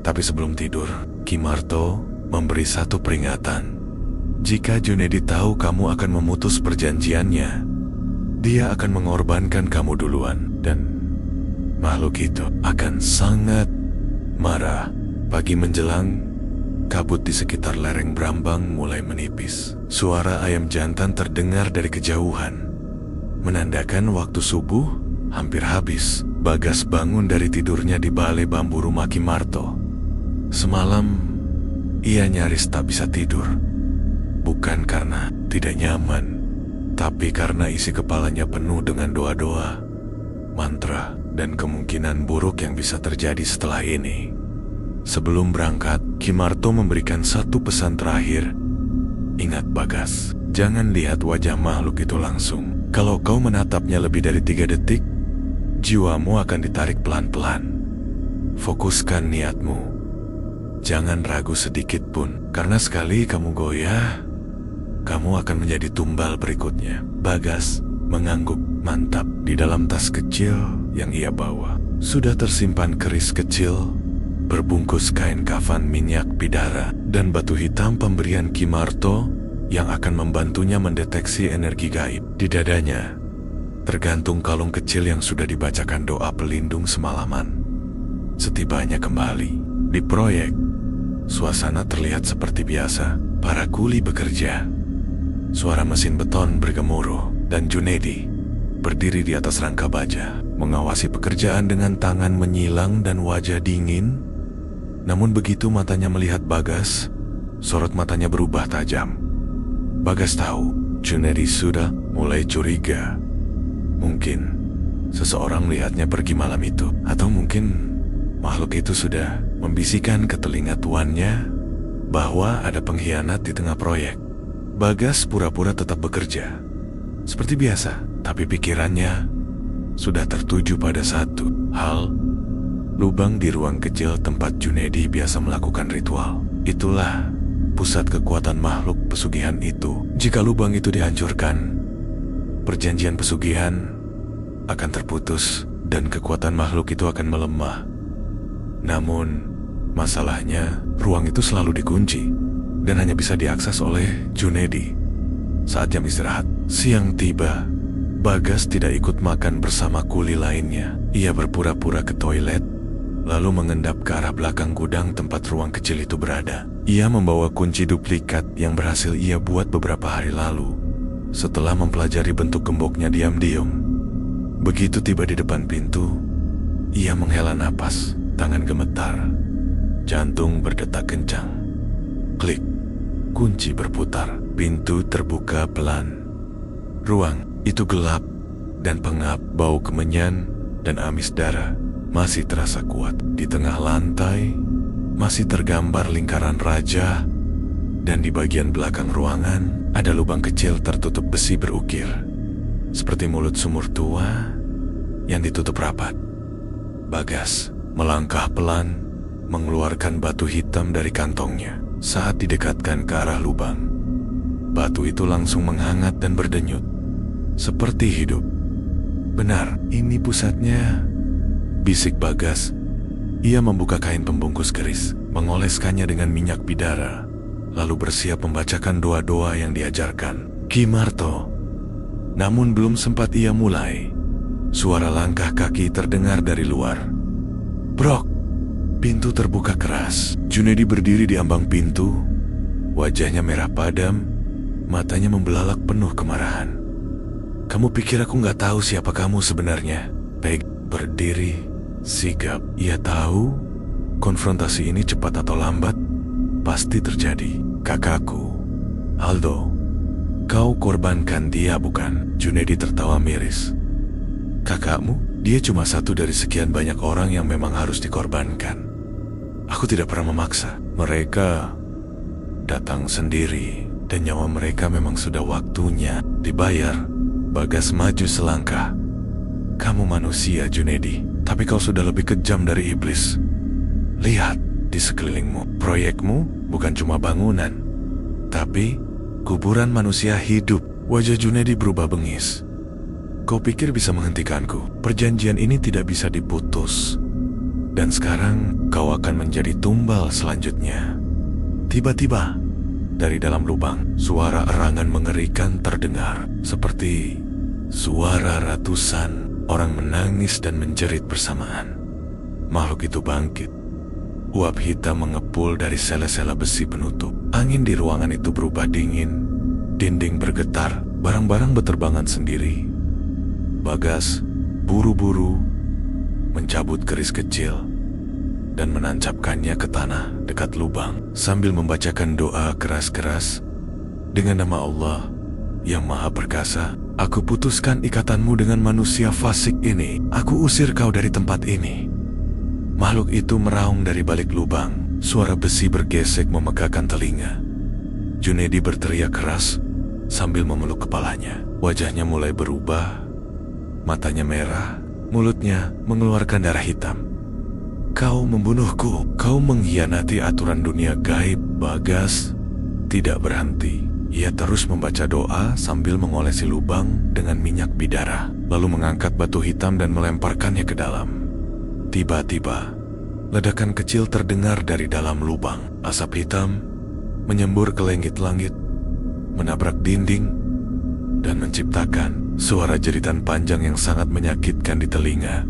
Tapi sebelum tidur, Ki Marto memberi satu peringatan. Jika Junedi tahu kamu akan memutus perjanjiannya, dia akan mengorbankan kamu duluan, dan makhluk itu akan sangat marah. Pagi menjelang, kabut di sekitar lereng Brambang mulai menipis. Suara ayam jantan terdengar dari kejauhan, menandakan waktu subuh hampir habis. Bagas bangun dari tidurnya di balai bambu rumah Ki Marto. Semalam, ia nyaris tak bisa tidur. Bukan karena tidak nyaman, tapi karena isi kepalanya penuh dengan doa-doa, mantra, dan kemungkinan buruk yang bisa terjadi setelah ini. Sebelum berangkat, Ki Marto memberikan satu pesan terakhir. Ingat Bagas, jangan lihat wajah makhluk itu langsung. Kalau kau menatapnya lebih dari 3 detik, jiwamu akan ditarik pelan-pelan. Fokuskan niatmu. Jangan ragu sedikit pun, karena sekali kamu goyah, kamu akan menjadi tumbal berikutnya. Bagas mengangguk mantap. Di dalam tas kecil yang ia bawa sudah tersimpan keris kecil berbungkus kain kafan minyak bidara dan batu hitam pemberian Ki Marto yang akan membantunya mendeteksi energi gaib. Di dadanya tergantung kalung kecil yang sudah dibacakan doa pelindung semalaman. Setibanya kembali di proyek, suasana terlihat seperti biasa. Para kuli bekerja, suara mesin beton bergemuruh, dan Junedi berdiri di atas rangka baja, mengawasi pekerjaan dengan tangan menyilang dan wajah dingin. Namun begitu matanya melihat Bagas, sorot matanya berubah tajam. Bagas tahu Junedi sudah mulai curiga. Mungkin seseorang lihatnya pergi malam itu, atau mungkin makhluk itu sudah membisikkan ke telinga tuannya bahwa ada pengkhianat di tengah proyek. Bagas pura-pura tetap bekerja seperti biasa, tapi pikirannya sudah tertuju pada satu hal. Lubang di ruang kecil tempat Junedi biasa melakukan ritual. Itulah pusat kekuatan makhluk pesugihan itu. Jika lubang itu dihancurkan, perjanjian pesugihan akan terputus dan kekuatan makhluk itu akan melemah. Namun, masalahnya ruang itu selalu dikunci dan hanya bisa diakses oleh Junedi saat jam istirahat. Siang tiba, Bagas tidak ikut makan bersama kuli lainnya. Ia berpura-pura ke toilet, lalu mengendap ke arah belakang gudang tempat ruang kecil itu berada. Ia membawa kunci duplikat yang berhasil ia buat beberapa hari lalu. Setelah mempelajari bentuk gemboknya diam-diam, begitu tiba di depan pintu, ia menghela napas, tangan gemetar, jantung berdetak kencang. Klik, kunci berputar, pintu terbuka pelan. Ruang itu gelap dan pengap, bau kemenyan dan amis darah masih terasa kuat. Di tengah lantai masih tergambar lingkaran raja, dan di bagian belakang ruangan ada lubang kecil tertutup besi berukir, seperti mulut sumur tua yang ditutup rapat. Bagas melangkah pelan, mengeluarkan batu hitam dari kantongnya. Saat didekatkan ke arah lubang, batu itu langsung menghangat dan berdenyut, seperti hidup. "Benar, ini pusatnya," bisik Bagas. Ia membuka kain pembungkus keris, mengoleskannya dengan minyak bidara, lalu bersiap membacakan doa-doa yang diajarkan Ki Marto. Namun belum sempat ia mulai, suara langkah kaki terdengar dari luar. Brok! Pintu terbuka keras. Junedi berdiri di ambang pintu, wajahnya merah padam, matanya membelalak penuh kemarahan. "Kamu pikir aku nggak tahu siapa kamu sebenarnya?" Peg berdiri, sigap. Ia tahu konfrontasi ini cepat atau lambat pasti terjadi. "Kakakku, Aldo, kau korbankan dia bukan?" Junedi tertawa miris. "Kakakmu? Dia cuma satu dari sekian banyak orang yang memang harus dikorbankan. Aku tidak pernah memaksa. Mereka datang sendiri, dan nyawa mereka memang sudah waktunya dibayar." Bagas maju selangkah. "Kamu manusia, Junedi, tapi kau sudah lebih kejam dari iblis. Lihat di sekelilingmu. Proyekmu bukan cuma bangunan, tapi kuburan manusia hidup." Wajah Junedi berubah bengis. "Kau pikir bisa menghentikanku? Perjanjian ini tidak bisa diputus. Dan sekarang kau akan menjadi tumbal selanjutnya." Tiba-tiba, dari dalam lubang, suara erangan mengerikan terdengar, seperti suara ratusan orang menangis dan menjerit bersamaan. Makhluk itu bangkit. Uap hitam mengepul dari sela-sela besi penutup. Angin di ruangan itu berubah dingin, dinding bergetar, barang-barang berterbangan sendiri. Bagas buru-buru mencabut keris kecil dan menancapkannya ke tanah dekat lubang sambil membacakan doa keras-keras. "Dengan nama Allah yang Maha Perkasa, aku putuskan ikatanmu dengan manusia fasik ini. Aku usir kau dari tempat ini." Makhluk itu meraung dari balik lubang. Suara besi bergesek memegahkan telinga. Junedi berteriak keras sambil memeluk kepalanya. Wajahnya mulai berubah, matanya merah, mulutnya mengeluarkan darah hitam. "Kau membunuhku, kau mengkhianati aturan dunia gaib." Bagas tidak berhenti. Ia terus membaca doa sambil mengolesi lubang dengan minyak bidara, lalu mengangkat batu hitam dan melemparkannya ke dalam. Tiba-tiba, ledakan kecil terdengar dari dalam lubang. Asap hitam menyembur ke langit-langit, menabrak dinding, dan menciptakan suara jeritan panjang yang sangat menyakitkan di telinga.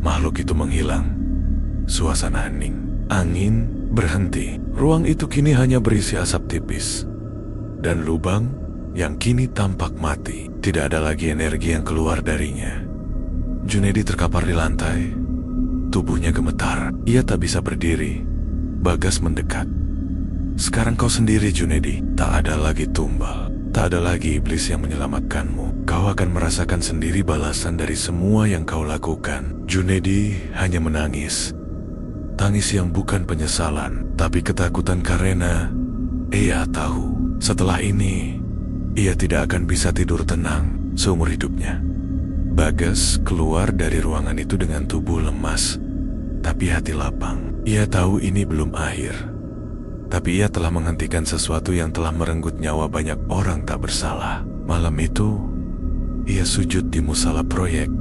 Makhluk itu menghilang. Suasana hening. Angin berhenti. Ruang itu kini hanya berisi asap tipis, dan lubang yang kini tampak mati. Tidak ada lagi energi yang keluar darinya. Junedi terkapar di lantai. Tubuhnya gemetar. Ia tak bisa berdiri. Bagas mendekat. "Sekarang kau sendiri, Junedi. Tak ada lagi tumbal. Tak ada lagi iblis yang menyelamatkanmu. Kau akan merasakan sendiri balasan dari semua yang kau lakukan." Junedi hanya menangis. Tangis yang bukan penyesalan, tapi ketakutan karena ia tahu setelah ini ia tidak akan bisa tidur tenang seumur hidupnya. Bagas keluar dari ruangan itu dengan tubuh lemas, tapi hati lapang. Ia tahu ini belum akhir, tapi ia telah menghentikan sesuatu yang telah merenggut nyawa banyak orang tak bersalah. Malam itu, ia sujud di musala proyek,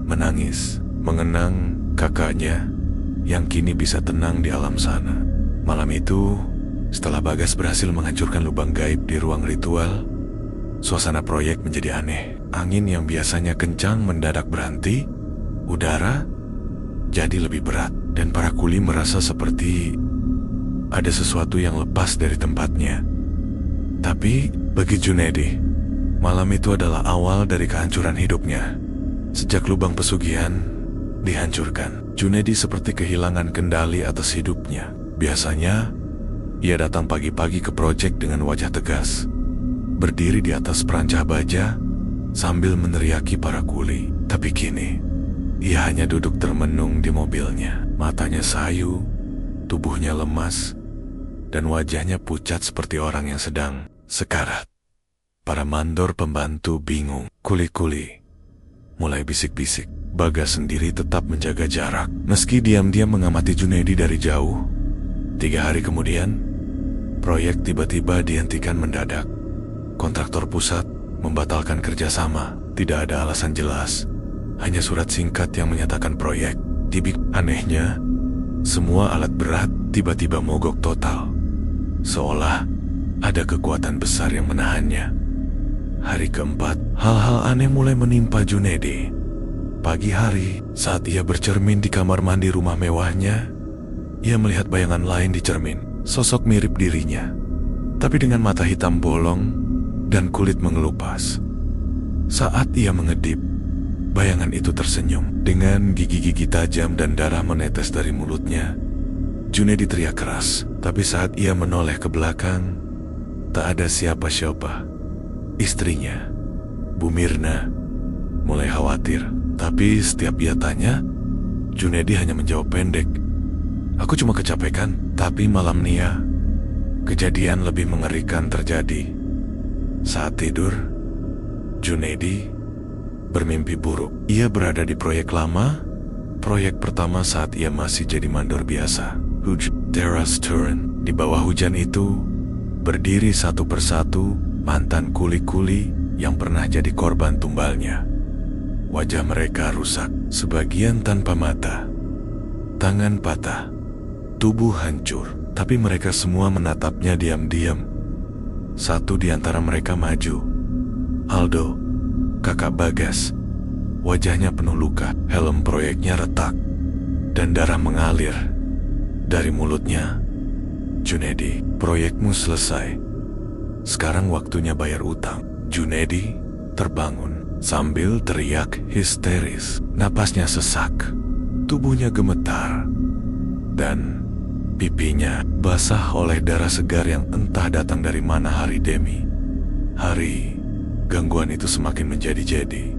menangis, mengenang kakaknya yang kini bisa tenang di alam sana. Malam itu, setelah Bagas berhasil menghancurkan lubang gaib di ruang ritual, suasana proyek menjadi aneh. Angin yang biasanya kencang mendadak berhenti, udara jadi lebih berat, dan para kuli merasa seperti ada sesuatu yang lepas dari tempatnya. Tapi bagi Junedi, malam itu adalah awal dari kehancuran hidupnya. Sejak lubang pesugihan dihancurkan, Junedi seperti kehilangan kendali atas hidupnya. Biasanya, ia datang pagi-pagi ke proyek dengan wajah tegas, berdiri di atas perancah baja sambil meneriaki para kuli. Tapi kini, ia hanya duduk termenung di mobilnya. Matanya sayu, tubuhnya lemas, dan wajahnya pucat seperti orang yang sedang sekarat. Para mandor pembantu bingung. Kuli-kuli mulai bisik-bisik. Bagas sendiri tetap menjaga jarak. Meski diam-diam mengamati Junaidi dari jauh. 3 hari kemudian, proyek tiba-tiba dihentikan mendadak. Kontraktor pusat membatalkan kerjasama. Tidak ada alasan jelas. Hanya surat singkat yang menyatakan proyek Anehnya, semua alat berat tiba-tiba mogok total. Seolah ada kekuatan besar yang menahannya. Hari keempat, hal-hal aneh mulai menimpa Junaidi. Pagi hari, saat ia bercermin di kamar mandi rumah mewahnya, ia melihat bayangan lain di cermin. Sosok mirip dirinya, tapi dengan mata hitam bolong dan kulit mengelupas. Saat ia mengedip, bayangan itu tersenyum. Dengan gigi-gigi tajam dan darah menetes dari mulutnya, Junaidi teriak keras. Tapi saat ia menoleh ke belakang, tak ada siapa-siapa. Istrinya, Bu Mirna, mulai khawatir. Tapi setiap ia tanya, Junaidi hanya menjawab pendek, "Aku cuma kecapekan." Tapi malam Nia, kejadian lebih mengerikan terjadi. Saat tidur, Junaidi bermimpi buruk. Ia berada di proyek lama, proyek pertama saat ia masih jadi mandor biasa. Teras Turn. Di bawah hujan itu, berdiri satu persatu mantan kuli-kuli yang pernah jadi korban tumbalnya. Wajah mereka rusak, sebagian tanpa mata, tangan patah, tubuh hancur. Tapi mereka semua menatapnya diam-diam. Satu di antara mereka maju. Aldo, kakak Bagas. Wajahnya penuh luka, helm proyeknya retak, dan darah mengalir dari mulutnya. "Junaidi, proyekmu selesai. Sekarang waktunya bayar utang." Junaidi terbangun sambil teriak histeris. Napasnya sesak, tubuhnya gemetar, dan pipinya basah oleh darah segar yang entah datang dari mana hari demi hari. Gangguan itu semakin menjadi-jadi.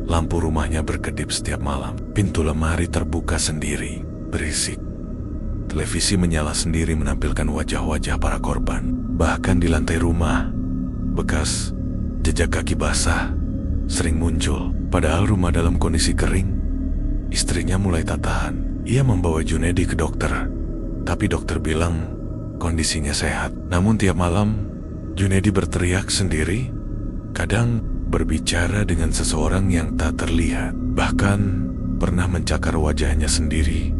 Lampu rumahnya berkedip setiap malam. Pintu lemari terbuka sendiri, berisik. Televisi menyala sendiri menampilkan wajah-wajah para korban. Bahkan di lantai rumah, bekas jejak kaki basah sering muncul. Padahal rumah dalam kondisi kering. Istrinya mulai tak tahan. Ia membawa Junaidi ke dokter, tapi dokter bilang kondisinya sehat. Namun tiap malam, Junaidi berteriak sendiri, kadang berbicara dengan seseorang yang tak terlihat. Bahkan pernah mencakar wajahnya sendiri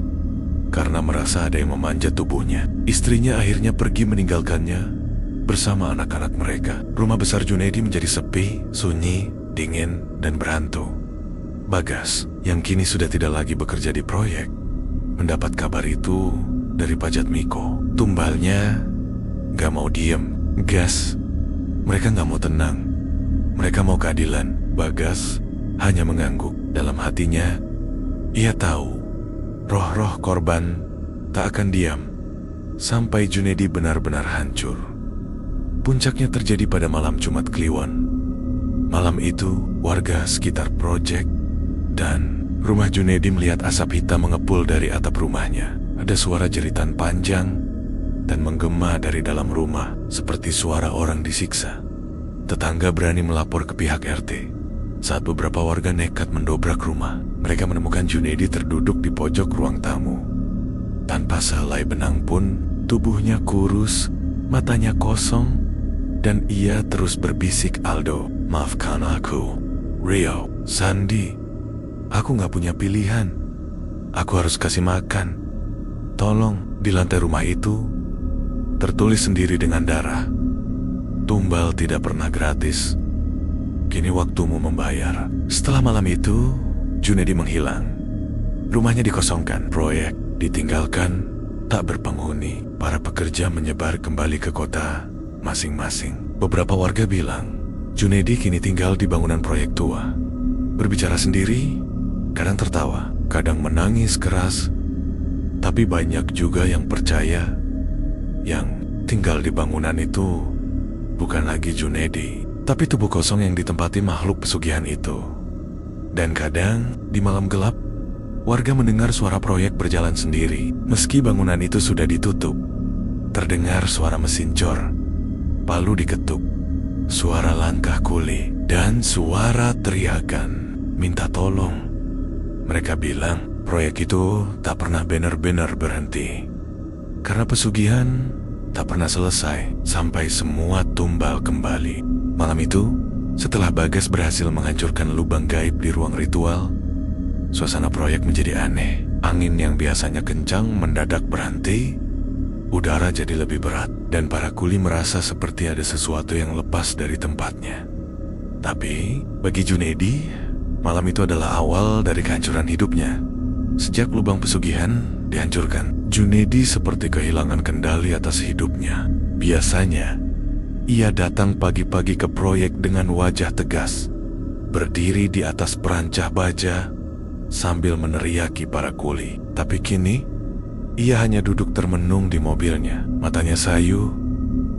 karena merasa ada yang memanjat tubuhnya. Istrinya akhirnya pergi meninggalkannya bersama anak-anak mereka. Rumah besar Junaidi menjadi sepi, sunyi, dingin, dan berhantu. Bagas, yang kini sudah tidak lagi bekerja di proyek, mendapat kabar itu dari Pajat Miko. Tumbalnya gak mau diem, gas. Mereka gak mau tenang. Mereka mau keadilan. Bagas hanya mengangguk. Dalam hatinya, ia tahu roh-roh korban tak akan diam sampai Junaidi benar-benar hancur. Puncaknya terjadi pada malam Jumat Kliwon. Malam itu, warga sekitar proyek dan rumah Junaidi melihat asap hitam mengepul dari atap rumahnya. Ada suara jeritan panjang dan menggema dari dalam rumah, seperti suara orang disiksa. Tetangga berani melapor ke pihak RT. Saat beberapa warga nekat mendobrak rumah, mereka menemukan Junaidi terduduk di pojok ruang tamu. Tanpa sehelai benang pun, tubuhnya kurus, matanya kosong, dan ia terus berbisik, "Aldo, maafkan aku. Rio, Sandi, aku gak punya pilihan. Aku harus kasih makan. Tolong." Di lantai rumah itu tertulis sendiri dengan darah, "Tumbal tidak pernah gratis. Kini waktumu membayar." Setelah malam itu, Junaidi menghilang. Rumahnya dikosongkan, proyek ditinggalkan, tak berpenghuni. Para pekerja menyebar kembali ke kota masing-masing. Beberapa warga bilang, Junaidi kini tinggal di bangunan proyek tua. Berbicara sendiri, kadang tertawa, kadang menangis keras. Tapi banyak juga yang percaya yang tinggal di bangunan itu bukan lagi Junaidi, tapi tubuh kosong yang ditempati makhluk pesugihan itu. Dan kadang di malam gelap, warga mendengar suara proyek berjalan sendiri. Meski bangunan itu sudah ditutup, terdengar suara mesin cor, palu diketuk, suara langkah kuli, dan suara teriakan minta tolong. Mereka bilang proyek itu tak pernah benar-benar berhenti, karena pesugihan tak pernah selesai sampai semua tumbal kembali. Malam itu, setelah Bagas berhasil menghancurkan lubang gaib di ruang ritual, suasana proyek menjadi aneh. Angin yang biasanya kencang mendadak berhenti, udara jadi lebih berat, dan para kuli merasa seperti ada sesuatu yang lepas dari tempatnya. Tapi, bagi Junaidi, malam itu adalah awal dari kehancuran hidupnya. Sejak lubang pesugihan dihancurkan, Junaidi seperti kehilangan kendali atas hidupnya. Biasanya, ia datang pagi-pagi ke proyek dengan wajah tegas, berdiri di atas perancah baja sambil meneriaki para kuli. Tapi kini, ia hanya duduk termenung di mobilnya. Matanya sayu,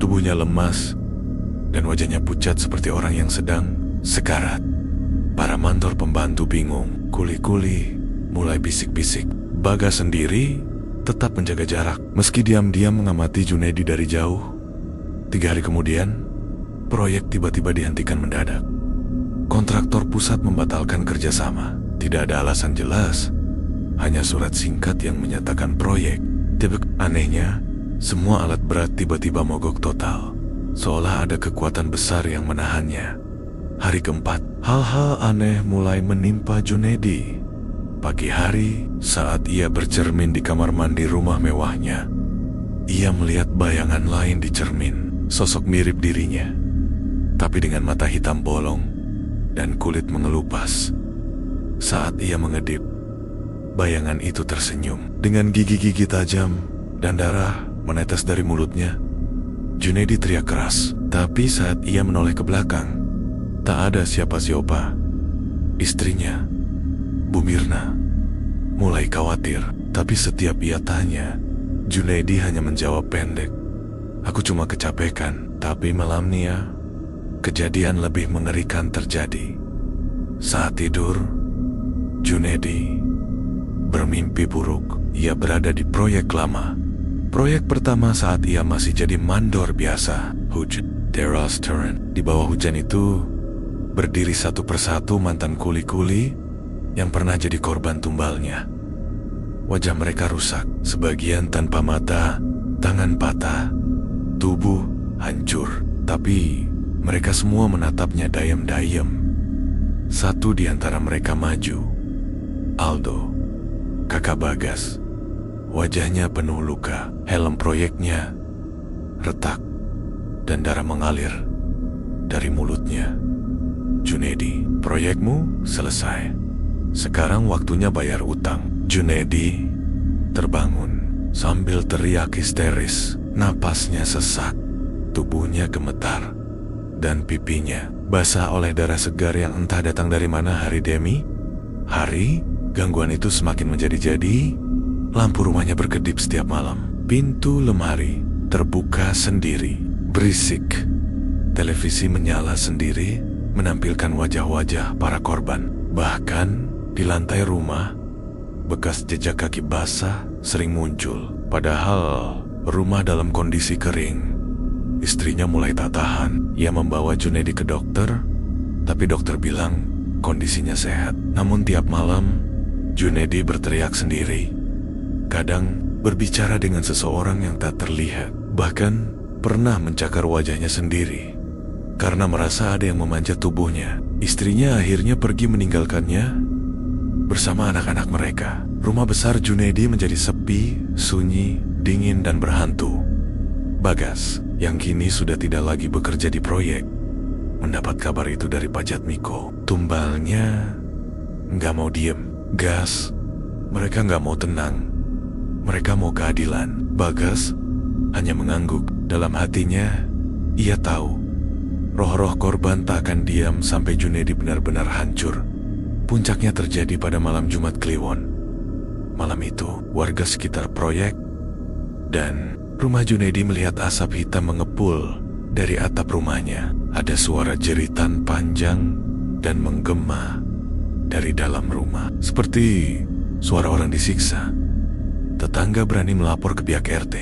tubuhnya lemas, dan wajahnya pucat seperti orang yang sedang sekarat. Para mandor pembantu bingung. Kuli-kuli mulai bisik-bisik. Bagas sendiri tetap menjaga jarak, meski diam-diam mengamati Junaidi dari jauh. 3 hari kemudian, proyek tiba-tiba dihentikan mendadak. Kontraktor pusat membatalkan kerjasama. Tidak ada alasan jelas, hanya surat singkat yang menyatakan proyek. Anehnya, semua alat berat tiba-tiba mogok total, seolah ada kekuatan besar yang menahannya. Hari keempat, hal-hal aneh mulai menimpa Junaidi. Pagi hari, saat ia bercermin di kamar mandi rumah mewahnya, ia melihat bayangan lain di cermin. Sosok mirip dirinya, tapi dengan mata hitam bolong dan kulit mengelupas. Saat ia mengedip, bayangan itu tersenyum. Dengan gigi-gigi tajam dan darah menetes dari mulutnya, Junaidi teriak keras. Tapi saat ia menoleh ke belakang, tak ada siapa-siapa. Istrinya, Bu Mirna, mulai khawatir. Tapi setiap ia tanya, Junaidi hanya menjawab pendek, "Aku cuma kecapekan." Tapi malamnya, kejadian lebih mengerikan terjadi. Saat tidur, Junaidi bermimpi buruk. Ia berada di proyek lama. Proyek pertama saat ia masih jadi mandor biasa. Hujan deras turun. Di bawah hujan itu, berdiri satu persatu mantan kuli-kuli yang pernah jadi korban tumbalnya. Wajah mereka rusak, sebagian tanpa mata, tangan patah, tubuh hancur. Tapi mereka semua menatapnya dayem-dayem. Satu di antara mereka maju. Aldo, kakak Bagas. Wajahnya penuh luka, helm proyeknya retak, dan darah mengalir dari mulutnya. "Junaidi, proyekmu selesai. Sekarang waktunya bayar utang." Junaidi terbangun sambil teriak histeris. Napasnya sesak, tubuhnya gemetar, dan pipinya basah oleh darah segar yang entah datang dari mana hari demi hari. Gangguan itu semakin menjadi-jadi. Lampu rumahnya berkedip setiap malam. Pintu lemari terbuka sendiri, berisik. Televisi menyala sendiri, menampilkan wajah-wajah para korban. Bahkan di lantai rumah, bekas jejak kaki basah sering muncul. Padahal rumah dalam kondisi kering. Istrinya mulai tak tahan. Ia membawa Junaidi ke dokter, tapi dokter bilang kondisinya sehat. Namun tiap malam, Junaidi berteriak sendiri. Kadang berbicara dengan seseorang yang tak terlihat. Bahkan pernah mencakar wajahnya sendiri. Karena merasa ada yang memanjat tubuhnya, istrinya akhirnya pergi meninggalkannya bersama anak-anak mereka. Rumah besar Junaidi menjadi sepi, sunyi, dingin, dan berhantu. Bagas, yang kini sudah tidak lagi bekerja di proyek, mendapat kabar itu dari Pajat Miko. Tumbalnya nggak mau diem. Gas, mereka nggak mau tenang. Mereka mau keadilan. Bagas hanya mengangguk. Dalam hatinya, ia tahu roh-roh korban tak akan diam sampai Junaidi benar-benar hancur. Puncaknya terjadi pada malam Jumat Kliwon. Malam itu, warga sekitar proyek dan rumah Junaidi melihat asap hitam mengepul dari atap rumahnya. Ada suara jeritan panjang dan menggema dari dalam rumah, seperti suara orang disiksa. Tetangga berani melapor ke pihak RT.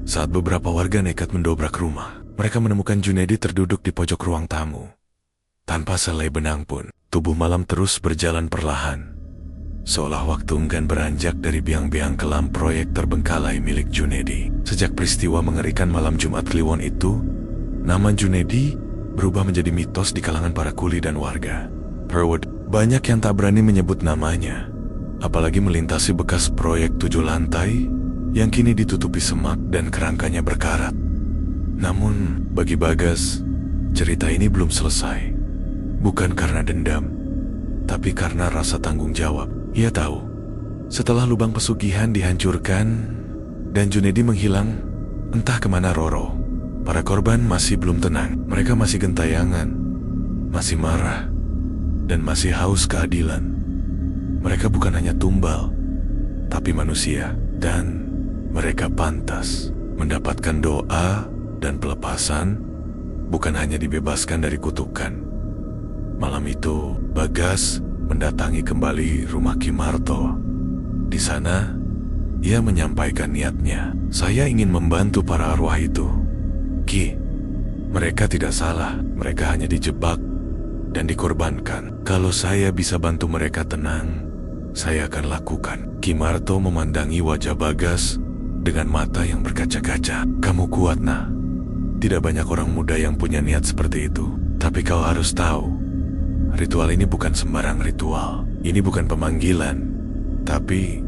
Saat beberapa warga nekat mendobrak rumah, mereka menemukan Junedi terduduk di pojok ruang tamu. Tanpa selai benang pun, tubuh Malam terus berjalan perlahan. Seolah waktu enggan beranjak dari biang-biang kelam proyek terbengkalai milik Junedi. Sejak peristiwa mengerikan malam Jumat Kliwon itu, nama Junedi berubah menjadi mitos di kalangan para kuli dan warga. Perwood, banyak yang tak berani menyebut namanya, apalagi melintasi bekas proyek 7 lantai yang kini ditutupi semak dan kerangkanya berkarat. Namun, bagi Bagas, cerita ini belum selesai. Bukan karena dendam, tapi karena rasa tanggung jawab. Ia tahu, setelah lubang pesugihan dihancurkan dan Junedi menghilang, entah kemana Roro, para korban masih belum tenang. Mereka masih gentayangan, masih marah, dan masih haus keadilan. Mereka bukan hanya tumbal, tapi manusia, dan mereka pantas mendapatkan doa dan pelepasan, bukan hanya dibebaskan dari kutukan. Malam itu, Bagas mendatangi kembali rumah Ki Marto. Di sana, ia menyampaikan niatnya. Saya ingin membantu para arwah itu. Ki, mereka tidak salah. Mereka hanya dijebak dan dikorbankan. Kalau saya bisa bantu mereka tenang, saya akan lakukan. Ki Marto memandangi wajah Bagas dengan mata yang berkaca-kaca. Kamu kuat, Nah. Tidak banyak orang muda yang punya niat seperti itu. Tapi kau harus tahu, ritual ini bukan sembarang ritual. Ini bukan pemanggilan, tapi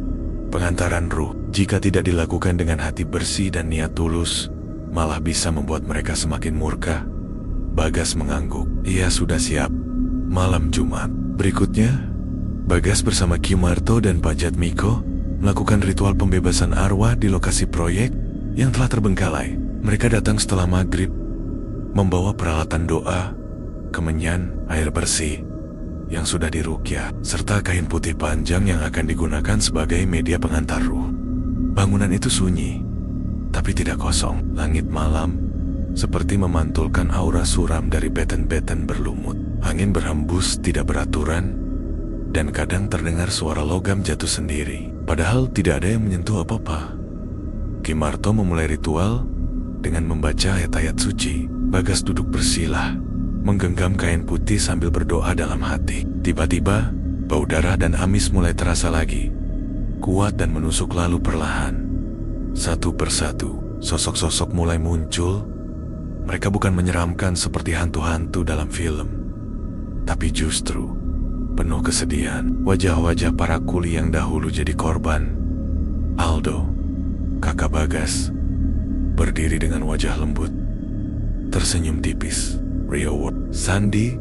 pengantaran ruh. Jika tidak dilakukan dengan hati bersih dan niat tulus, malah bisa membuat mereka semakin murka. Bagas mengangguk. Ia sudah siap. Malam Jumat berikutnya, Bagas bersama Ki Marto dan Pak Jatmiko melakukan ritual pembebasan arwah di lokasi proyek yang telah terbengkalai. Mereka datang setelah maghrib, membawa peralatan doa, kemenyan, air bersih yang sudah diruqyah, serta kain putih panjang yang akan digunakan sebagai media pengantar ruh. Bangunan itu sunyi, tapi tidak kosong. Langit malam seperti memantulkan aura suram dari beten-beten berlumut. Angin berhembus tidak beraturan, dan kadang terdengar suara logam jatuh sendiri. Padahal tidak ada yang menyentuh apa-apa. Ki Marto memulai ritual dengan membaca ayat-ayat suci. Bagas duduk bersila, menggenggam kain putih sambil berdoa dalam hati. Tiba-tiba, bau darah dan amis mulai terasa lagi. Kuat dan menusuk lalu perlahan. Satu persatu, sosok-sosok mulai muncul. Mereka bukan menyeramkan seperti hantu-hantu dalam film, tapi justru penuh kesedihan. Wajah-wajah para kuli yang dahulu jadi korban. Aldo, kakak Bagas, berdiri dengan wajah lembut, tersenyum tipis. Rio, Sandi,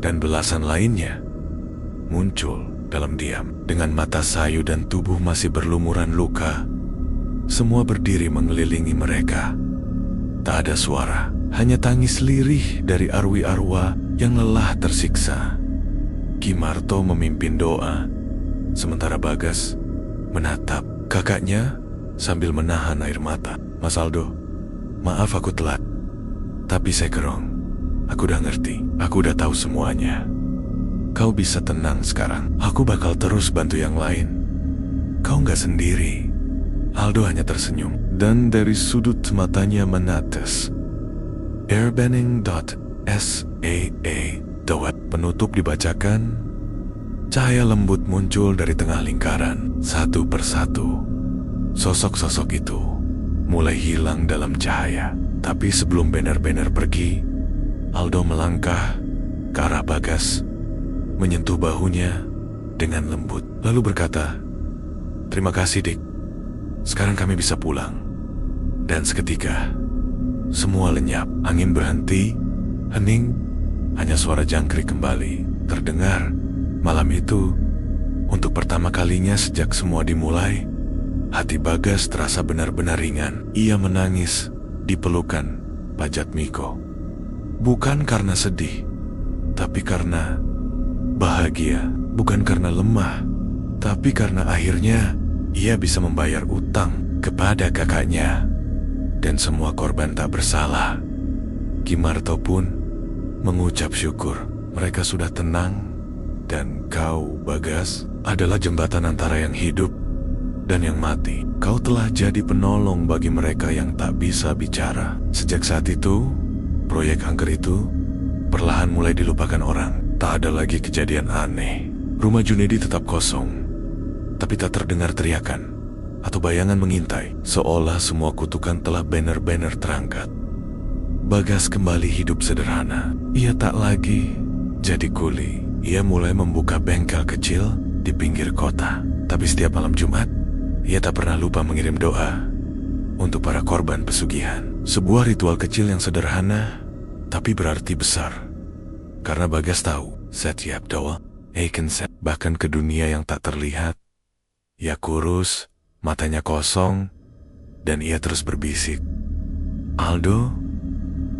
dan belasan lainnya muncul dalam diam. Dengan mata sayu dan tubuh masih berlumuran luka, semua berdiri mengelilingi mereka. Tak ada suara, hanya tangis lirih dari arwah arwah yang lelah tersiksa. Ki Marto memimpin doa, sementara Bagas menatap kakaknya sambil menahan air mata. Mas Aldo, maaf aku telat, tapi saya gerong. Aku udah ngerti, aku udah tahu semuanya. Kau bisa tenang sekarang. Aku bakal terus bantu yang lain. Kau nggak sendiri. Aldo hanya tersenyum, dan dari sudut matanya menetes. Airbanning.saa. Penutup dibacakan. Cahaya lembut muncul dari tengah lingkaran. Satu persatu, sosok-sosok itu mulai hilang dalam cahaya. Tapi sebelum banner-banner pergi, Aldo melangkah ke arah Bagas, menyentuh bahunya dengan lembut, lalu berkata, "Terima kasih, Dik. Sekarang kami bisa pulang." Dan seketika, semua lenyap. Angin berhenti, hening, hanya suara jangkrik kembali terdengar. Malam itu, untuk pertama kalinya sejak semua dimulai, hati Bagas terasa benar-benar ringan. Ia menangis di pelukan Pak Jatmiko. Bukan karena sedih, tapi karena bahagia. Bukan karena lemah, tapi karena akhirnya ia bisa membayar utang kepada kakaknya. Dan semua korban tak bersalah. Ki Marto pun mengucap syukur. Mereka sudah tenang. Dan kau, Bagas, adalah jembatan antara yang hidup dan yang mati. Kau telah jadi penolong bagi mereka yang tak bisa bicara. Sejak saat itu, proyek angker itu perlahan mulai dilupakan orang. Tak ada lagi kejadian aneh. Rumah Junedi tetap kosong, tapi tak terdengar teriakan atau bayangan mengintai, seolah semua kutukan telah benar-benar terangkat. Bagas kembali hidup sederhana. Ia tak lagi jadi kuli. Ia mulai membuka bengkel kecil di pinggir kota. Tapi setiap malam Jumat, ia tak pernah lupa mengirim doa untuk para korban pesugihan. Sebuah ritual kecil yang sederhana, tapi berarti besar. Karena Bagas tahu, setiap doa akan bahkan ke dunia yang tak terlihat. Ia kurus, matanya kosong, dan ia terus berbisik, "Aldo,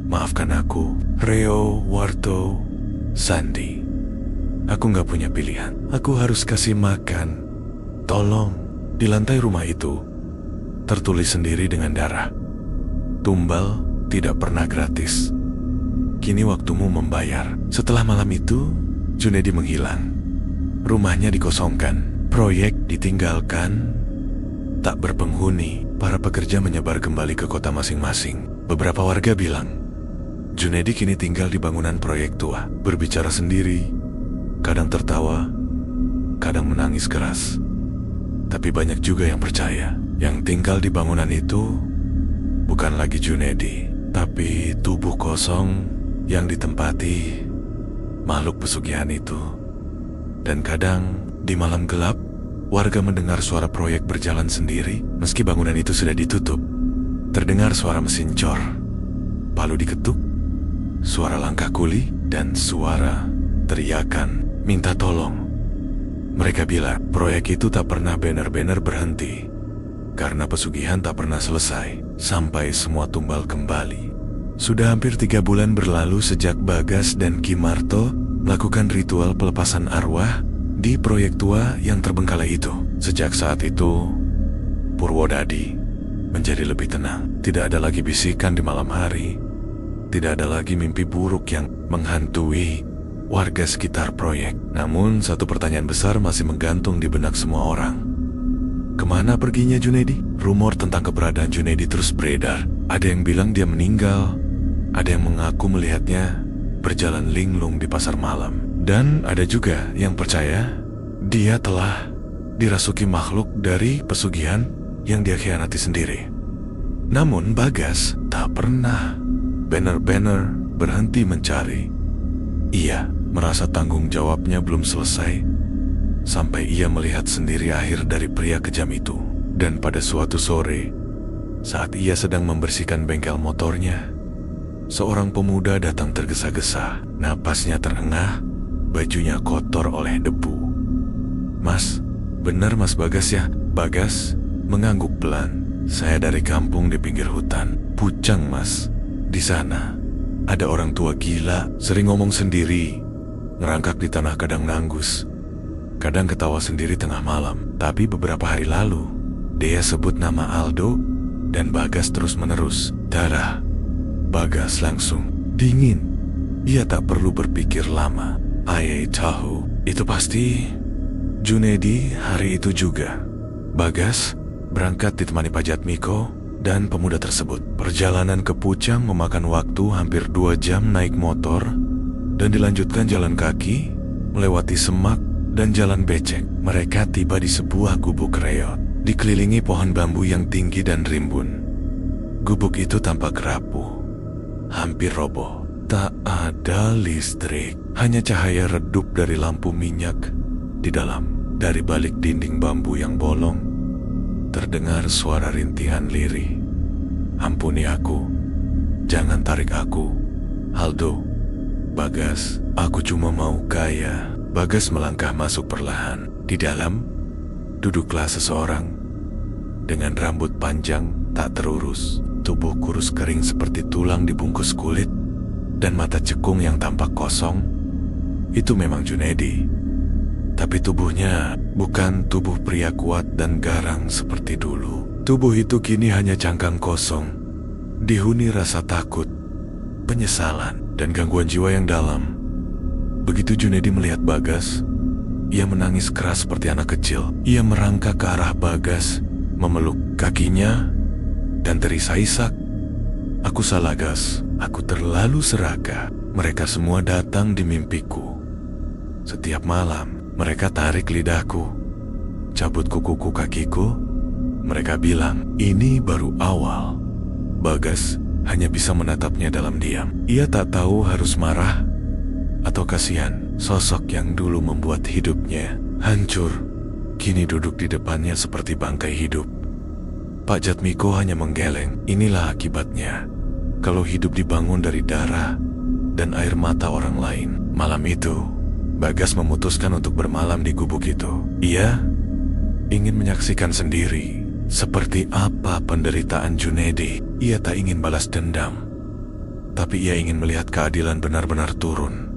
maafkan aku. Reo, Warto, Sandi. Aku gak punya pilihan. Aku harus kasih makan. Tolong." Di lantai rumah itu tertulis sendiri dengan darah, "Tumbal tidak pernah gratis. Kini waktumu membayar." Setelah malam itu, Junedi menghilang. Rumahnya dikosongkan, proyek ditinggalkan, tak berpenghuni. Para pekerja menyebar kembali ke kota masing-masing. Beberapa warga bilang, Junedi kini tinggal di bangunan proyek tua, berbicara sendiri, kadang tertawa, kadang menangis keras. Tapi banyak juga yang percaya, yang tinggal di bangunan itu bukan lagi Junedi, tapi tubuh kosong yang ditempati makhluk pesugihan itu. Dan kadang di malam gelap, warga mendengar suara proyek berjalan sendiri meski bangunan itu sudah ditutup. Terdengar suara mesin cor, palu diketuk, suara langkah kuli, dan suara teriakan minta tolong. Mereka bilang proyek itu tak pernah benar-benar berhenti karena pesugihan tak pernah selesai sampai semua tumbal kembali. Sudah hampir 3 bulan berlalu sejak Bagas dan Ki Marto melakukan ritual pelepasan arwah di proyek tua yang terbengkalai itu. Sejak saat itu, Purwodadi menjadi lebih tenang. Tidak ada lagi bisikan di malam hari. Tidak ada lagi mimpi buruk yang menghantui warga sekitar proyek. Namun satu pertanyaan besar masih menggantung di benak semua orang. Kemana perginya Junedi? Rumor tentang keberadaan Junedi terus beredar. Ada yang bilang dia meninggal, ada yang mengaku melihatnya berjalan linglung di pasar malam, dan ada juga yang percaya dia telah dirasuki makhluk dari pesugihan yang dia khianati sendiri. Namun Bagas tak pernah benar-benar berhenti mencari. Ia merasa tanggung jawabnya belum selesai sampai ia melihat sendiri akhir dari pria kejam itu. Dan pada suatu sore, saat ia sedang membersihkan bengkel motornya, seorang pemuda datang tergesa-gesa. Napasnya terengah, bajunya kotor oleh debu. "Mas, benar Mas Bagas ya?" Bagas mengangguk pelan. "Saya dari kampung di pinggir hutan. Pucang Mas. Di sana ada orang tua gila, sering ngomong sendiri, ngerangkak di tanah kadang nanggus, kadang ketawa sendiri tengah malam. Tapi beberapa hari lalu, dia sebut nama Aldo dan Bagas terus-menerus. Darah Bagas langsung dingin. Ia tak perlu berpikir lama. Ayah tahu, itu pasti Junedi hari itu juga. Bagas berangkat ditemani Pajat Miko dan pemuda tersebut. Perjalanan ke Pucang memakan waktu hampir 2 jam naik motor dan dilanjutkan jalan kaki, melewati semak dan jalan becek. Mereka tiba di sebuah gubuk reot, dikelilingi pohon bambu yang tinggi dan rimbun. Gubuk itu tampak rapuh, hampir roboh. Tak ada listrik, hanya cahaya redup dari lampu minyak di dalam. Dari balik dinding bambu yang bolong, terdengar suara rintihan lirih. "Ampuni aku, jangan tarik aku, Aldo." "Bagas, aku cuma mau kaya." Bagas melangkah masuk perlahan. Di dalam, duduklah seseorang dengan rambut panjang tak terurus, tubuh kurus kering seperti tulang dibungkus kulit, dan mata cekung yang tampak kosong. Itu memang Junedi. Tapi tubuhnya bukan tubuh pria kuat dan garang seperti dulu. Tubuh itu kini hanya cangkang kosong, dihuni rasa takut, penyesalan, dan gangguan jiwa yang dalam. Begitu Junedi melihat Bagas, Ia menangis keras seperti anak kecil. Ia merangkak ke arah Bagas, memeluk kakinya, dan terisak-isak. Aku salah, Gas. Aku terlalu serakah. Mereka semua datang di mimpiku. Setiap malam, mereka tarik lidahku, cabut kuku kakiku. Mereka bilang, ini baru awal. Bagas hanya bisa menatapnya dalam diam. Ia tak tahu harus marah atau kasihan. Sosok yang dulu membuat hidupnya hancur, kini duduk di depannya seperti bangkai hidup. Pak Jatmiko hanya menggeleng. Inilah akibatnya kalau hidup dibangun dari darah dan air mata orang lain. Malam itu, Bagas memutuskan untuk bermalam di gubuk itu. Ia ingin menyaksikan sendiri seperti apa penderitaan Junedi. Ia tak ingin balas dendam, tapi ia ingin melihat keadilan benar-benar turun.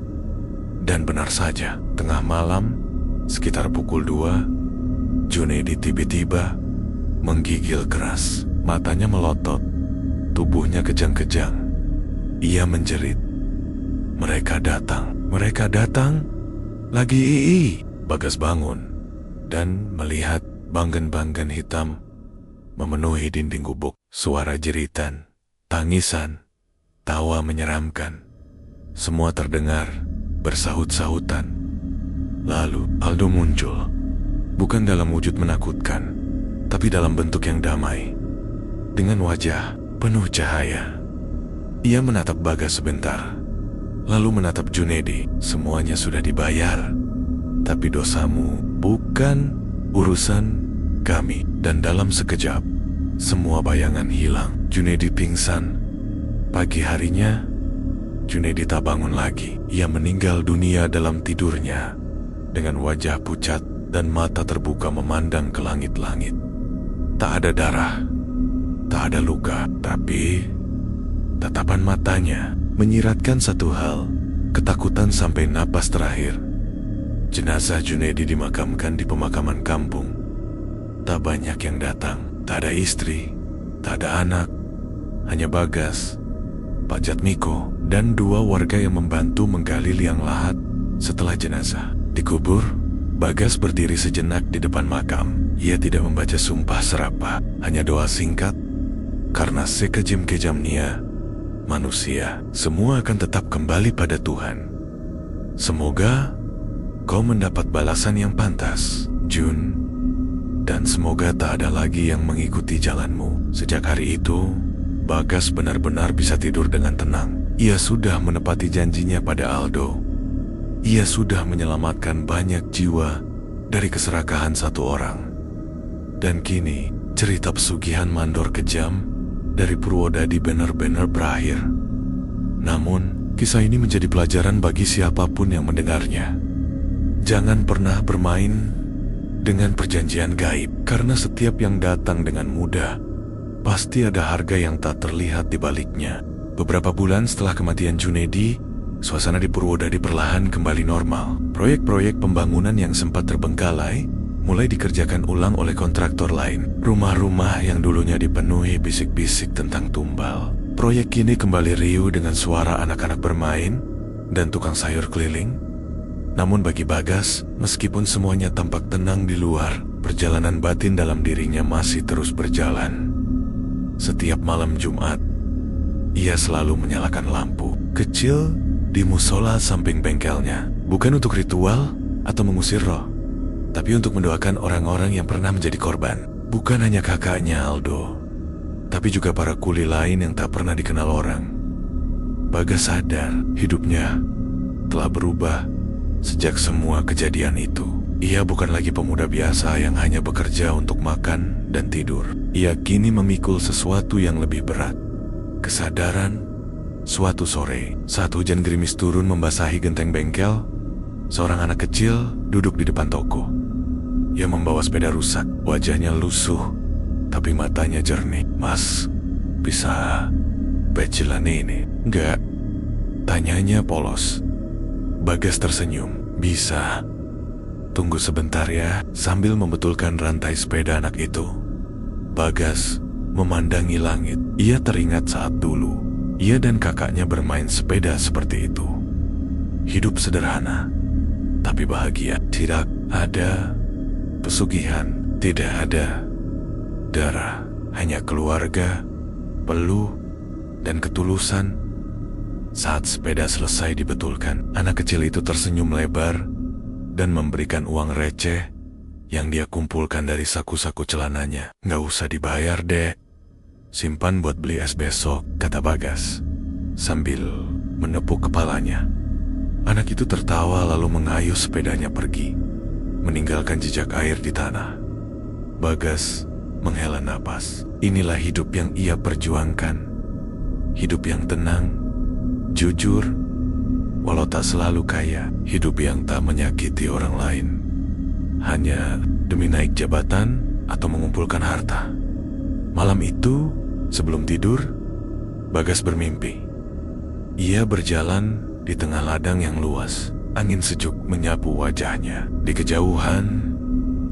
Dan benar saja, tengah malam, sekitar pukul 2, Junedi tiba-tiba menggigil keras. Matanya melotot, tubuhnya kejang-kejang. Ia menjerit, mereka datang, lagi ii. Bagas bangun dan melihat banggen-banggen hitam memenuhi dinding gubuk. Suara jeritan, tangisan, tawa menyeramkan. Semua terdengar bersahut-sahutan. Lalu Aldo muncul, bukan dalam wujud menakutkan, tapi dalam bentuk yang damai, dengan wajah penuh cahaya. Ia menatap Bagas sebentar, lalu menatap Junedi. Semuanya sudah dibayar, tapi dosamu bukan urusan kami. Dan dalam sekejap, semua bayangan hilang. Junedi pingsan. Pagi harinya, Junedi tak bangun lagi. Ia meninggal dunia dalam tidurnya, dengan wajah pucat dan mata terbuka memandang ke langit-langit. Tak ada darah, tak ada luka, tapi tatapan matanya menyiratkan satu hal, ketakutan sampai napas terakhir. Jenazah Junedi dimakamkan di pemakaman kampung. Tak banyak yang datang, tak ada istri, tak ada anak, hanya Bagas, Pak Jatmiko, dan 2 warga yang membantu menggali liang lahat setelah jenazah dikubur. Bagas berdiri sejenak di depan makam. Ia tidak membaca sumpah serapah, hanya doa singkat. Karena sekejam-kejamnya manusia, semua akan tetap kembali pada Tuhan. Semoga kau mendapat balasan yang pantas, Jun. Dan semoga tak ada lagi yang mengikuti jalanmu. Sejak hari itu, Bagas benar-benar bisa tidur dengan tenang. Ia sudah menepati janjinya pada Aldo. Ia sudah menyelamatkan banyak jiwa dari keserakahan satu orang. Dan kini, cerita pesugihan mandor kejam dari Purwodadi benar-benar berakhir. Namun, kisah ini menjadi pelajaran bagi siapapun yang mendengarnya. Jangan pernah bermain dengan perjanjian gaib, karena setiap yang datang dengan mudah pasti ada harga yang tak terlihat di baliknya. Beberapa bulan setelah kematian Junedi, suasana di Purwodadi perlahan kembali normal. Proyek-proyek pembangunan yang sempat terbengkalai mulai dikerjakan ulang oleh kontraktor lain. Rumah-rumah yang dulunya dipenuhi bisik-bisik tentang tumbal, proyek kini kembali riuh dengan suara anak-anak bermain dan tukang sayur keliling. Namun bagi Bagas, meskipun semuanya tampak tenang di luar, perjalanan batin dalam dirinya masih terus berjalan. Setiap malam Jumat, ia selalu menyalakan lampu kecil di musola samping bengkelnya. Bukan untuk ritual atau mengusir roh, tapi untuk mendoakan orang-orang yang pernah menjadi korban. Bukan hanya kakaknya Aldo, tapi juga para kuli lain yang tak pernah dikenal orang. Bagas sadar hidupnya telah berubah sejak semua kejadian itu. Ia bukan lagi pemuda biasa yang hanya bekerja untuk makan dan tidur. Ia kini memikul sesuatu yang lebih berat. Kesadaran. Suatu sore, saat hujan gerimis turun membasahi genteng bengkel, seorang anak kecil duduk di depan toko. Ia membawa sepeda rusak, wajahnya lusuh, tapi matanya jernih. Mas, bisa becilan ini? Enggak, tanyanya polos. Bagas tersenyum. Bisa. Tunggu sebentar ya. Sambil membetulkan rantai sepeda anak itu, Bagas memandangi langit. Ia teringat saat dulu ia dan kakaknya bermain sepeda seperti itu. Hidup sederhana, tapi bahagia. Tidak ada pesugihan, tidak ada darah, hanya keluarga, peluh, dan ketulusan. Saat sepeda selesai dibetulkan, anak kecil itu tersenyum lebar dan memberikan uang receh yang dia kumpulkan dari saku-saku celananya. "Nggak usah dibayar, Dek. Simpan buat beli es besok," kata Bagas sambil menepuk kepalanya. Anak itu tertawa lalu mengayuh sepedanya pergi, meninggalkan jejak air di tanah. Bagas menghela napas. Inilah hidup yang ia perjuangkan. Hidup yang tenang, jujur, walau tak selalu kaya. Hidup yang tak menyakiti orang lain, hanya demi naik jabatan atau mengumpulkan harta. Malam itu, sebelum tidur, Bagas bermimpi. Ia berjalan di tengah ladang yang luas. Angin sejuk menyapu wajahnya. Di kejauhan,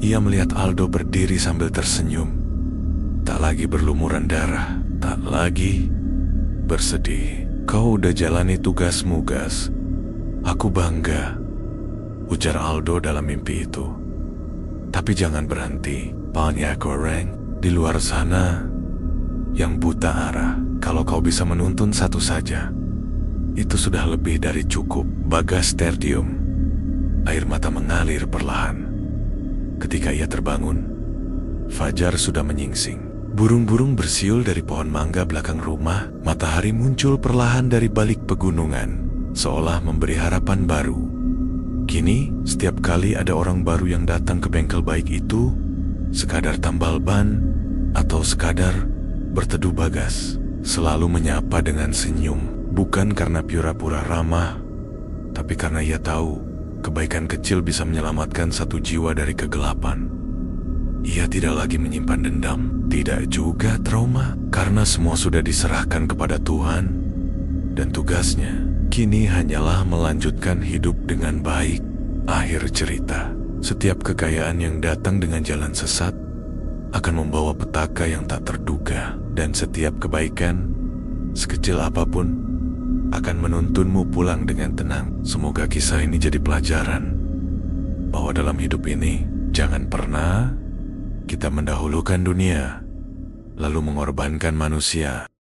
ia melihat Aldo berdiri sambil tersenyum. Tak lagi berlumuran darah, tak lagi bersedih. "Kau udah jalani tugasmu, Gas. Aku bangga," ujar Aldo dalam mimpi itu. "Tapi jangan berhenti, banyak orang di luar sana yang buta arah. Kalau kau bisa menuntun satu saja, itu sudah lebih dari cukup." Bagas terdiam. Air mata mengalir perlahan. Ketika ia terbangun, fajar sudah menyingsing. Burung-burung bersiul dari pohon mangga belakang rumah. Matahari muncul perlahan dari balik pegunungan, seolah memberi harapan baru. Kini, setiap kali ada orang baru yang datang ke bengkel baik itu, sekadar tambal ban atau sekadar berteduh, Bagas selalu menyapa dengan senyum. Bukan karena pura-pura ramah, tapi karena ia tahu kebaikan kecil bisa menyelamatkan satu jiwa dari kegelapan. Ia tidak lagi menyimpan dendam, tidak juga trauma, karena semua sudah diserahkan kepada Tuhan, dan tugasnya kini hanyalah melanjutkan hidup dengan baik. Akhir cerita. Setiap kekayaan yang datang dengan jalan sesat akan membawa petaka yang tak terduga, dan setiap kebaikan, sekecil apapun, akan menuntunmu pulang dengan tenang. Semoga kisah ini jadi pelajaran bahwa dalam hidup ini jangan pernah kita mendahulukan dunia lalu mengorbankan manusia.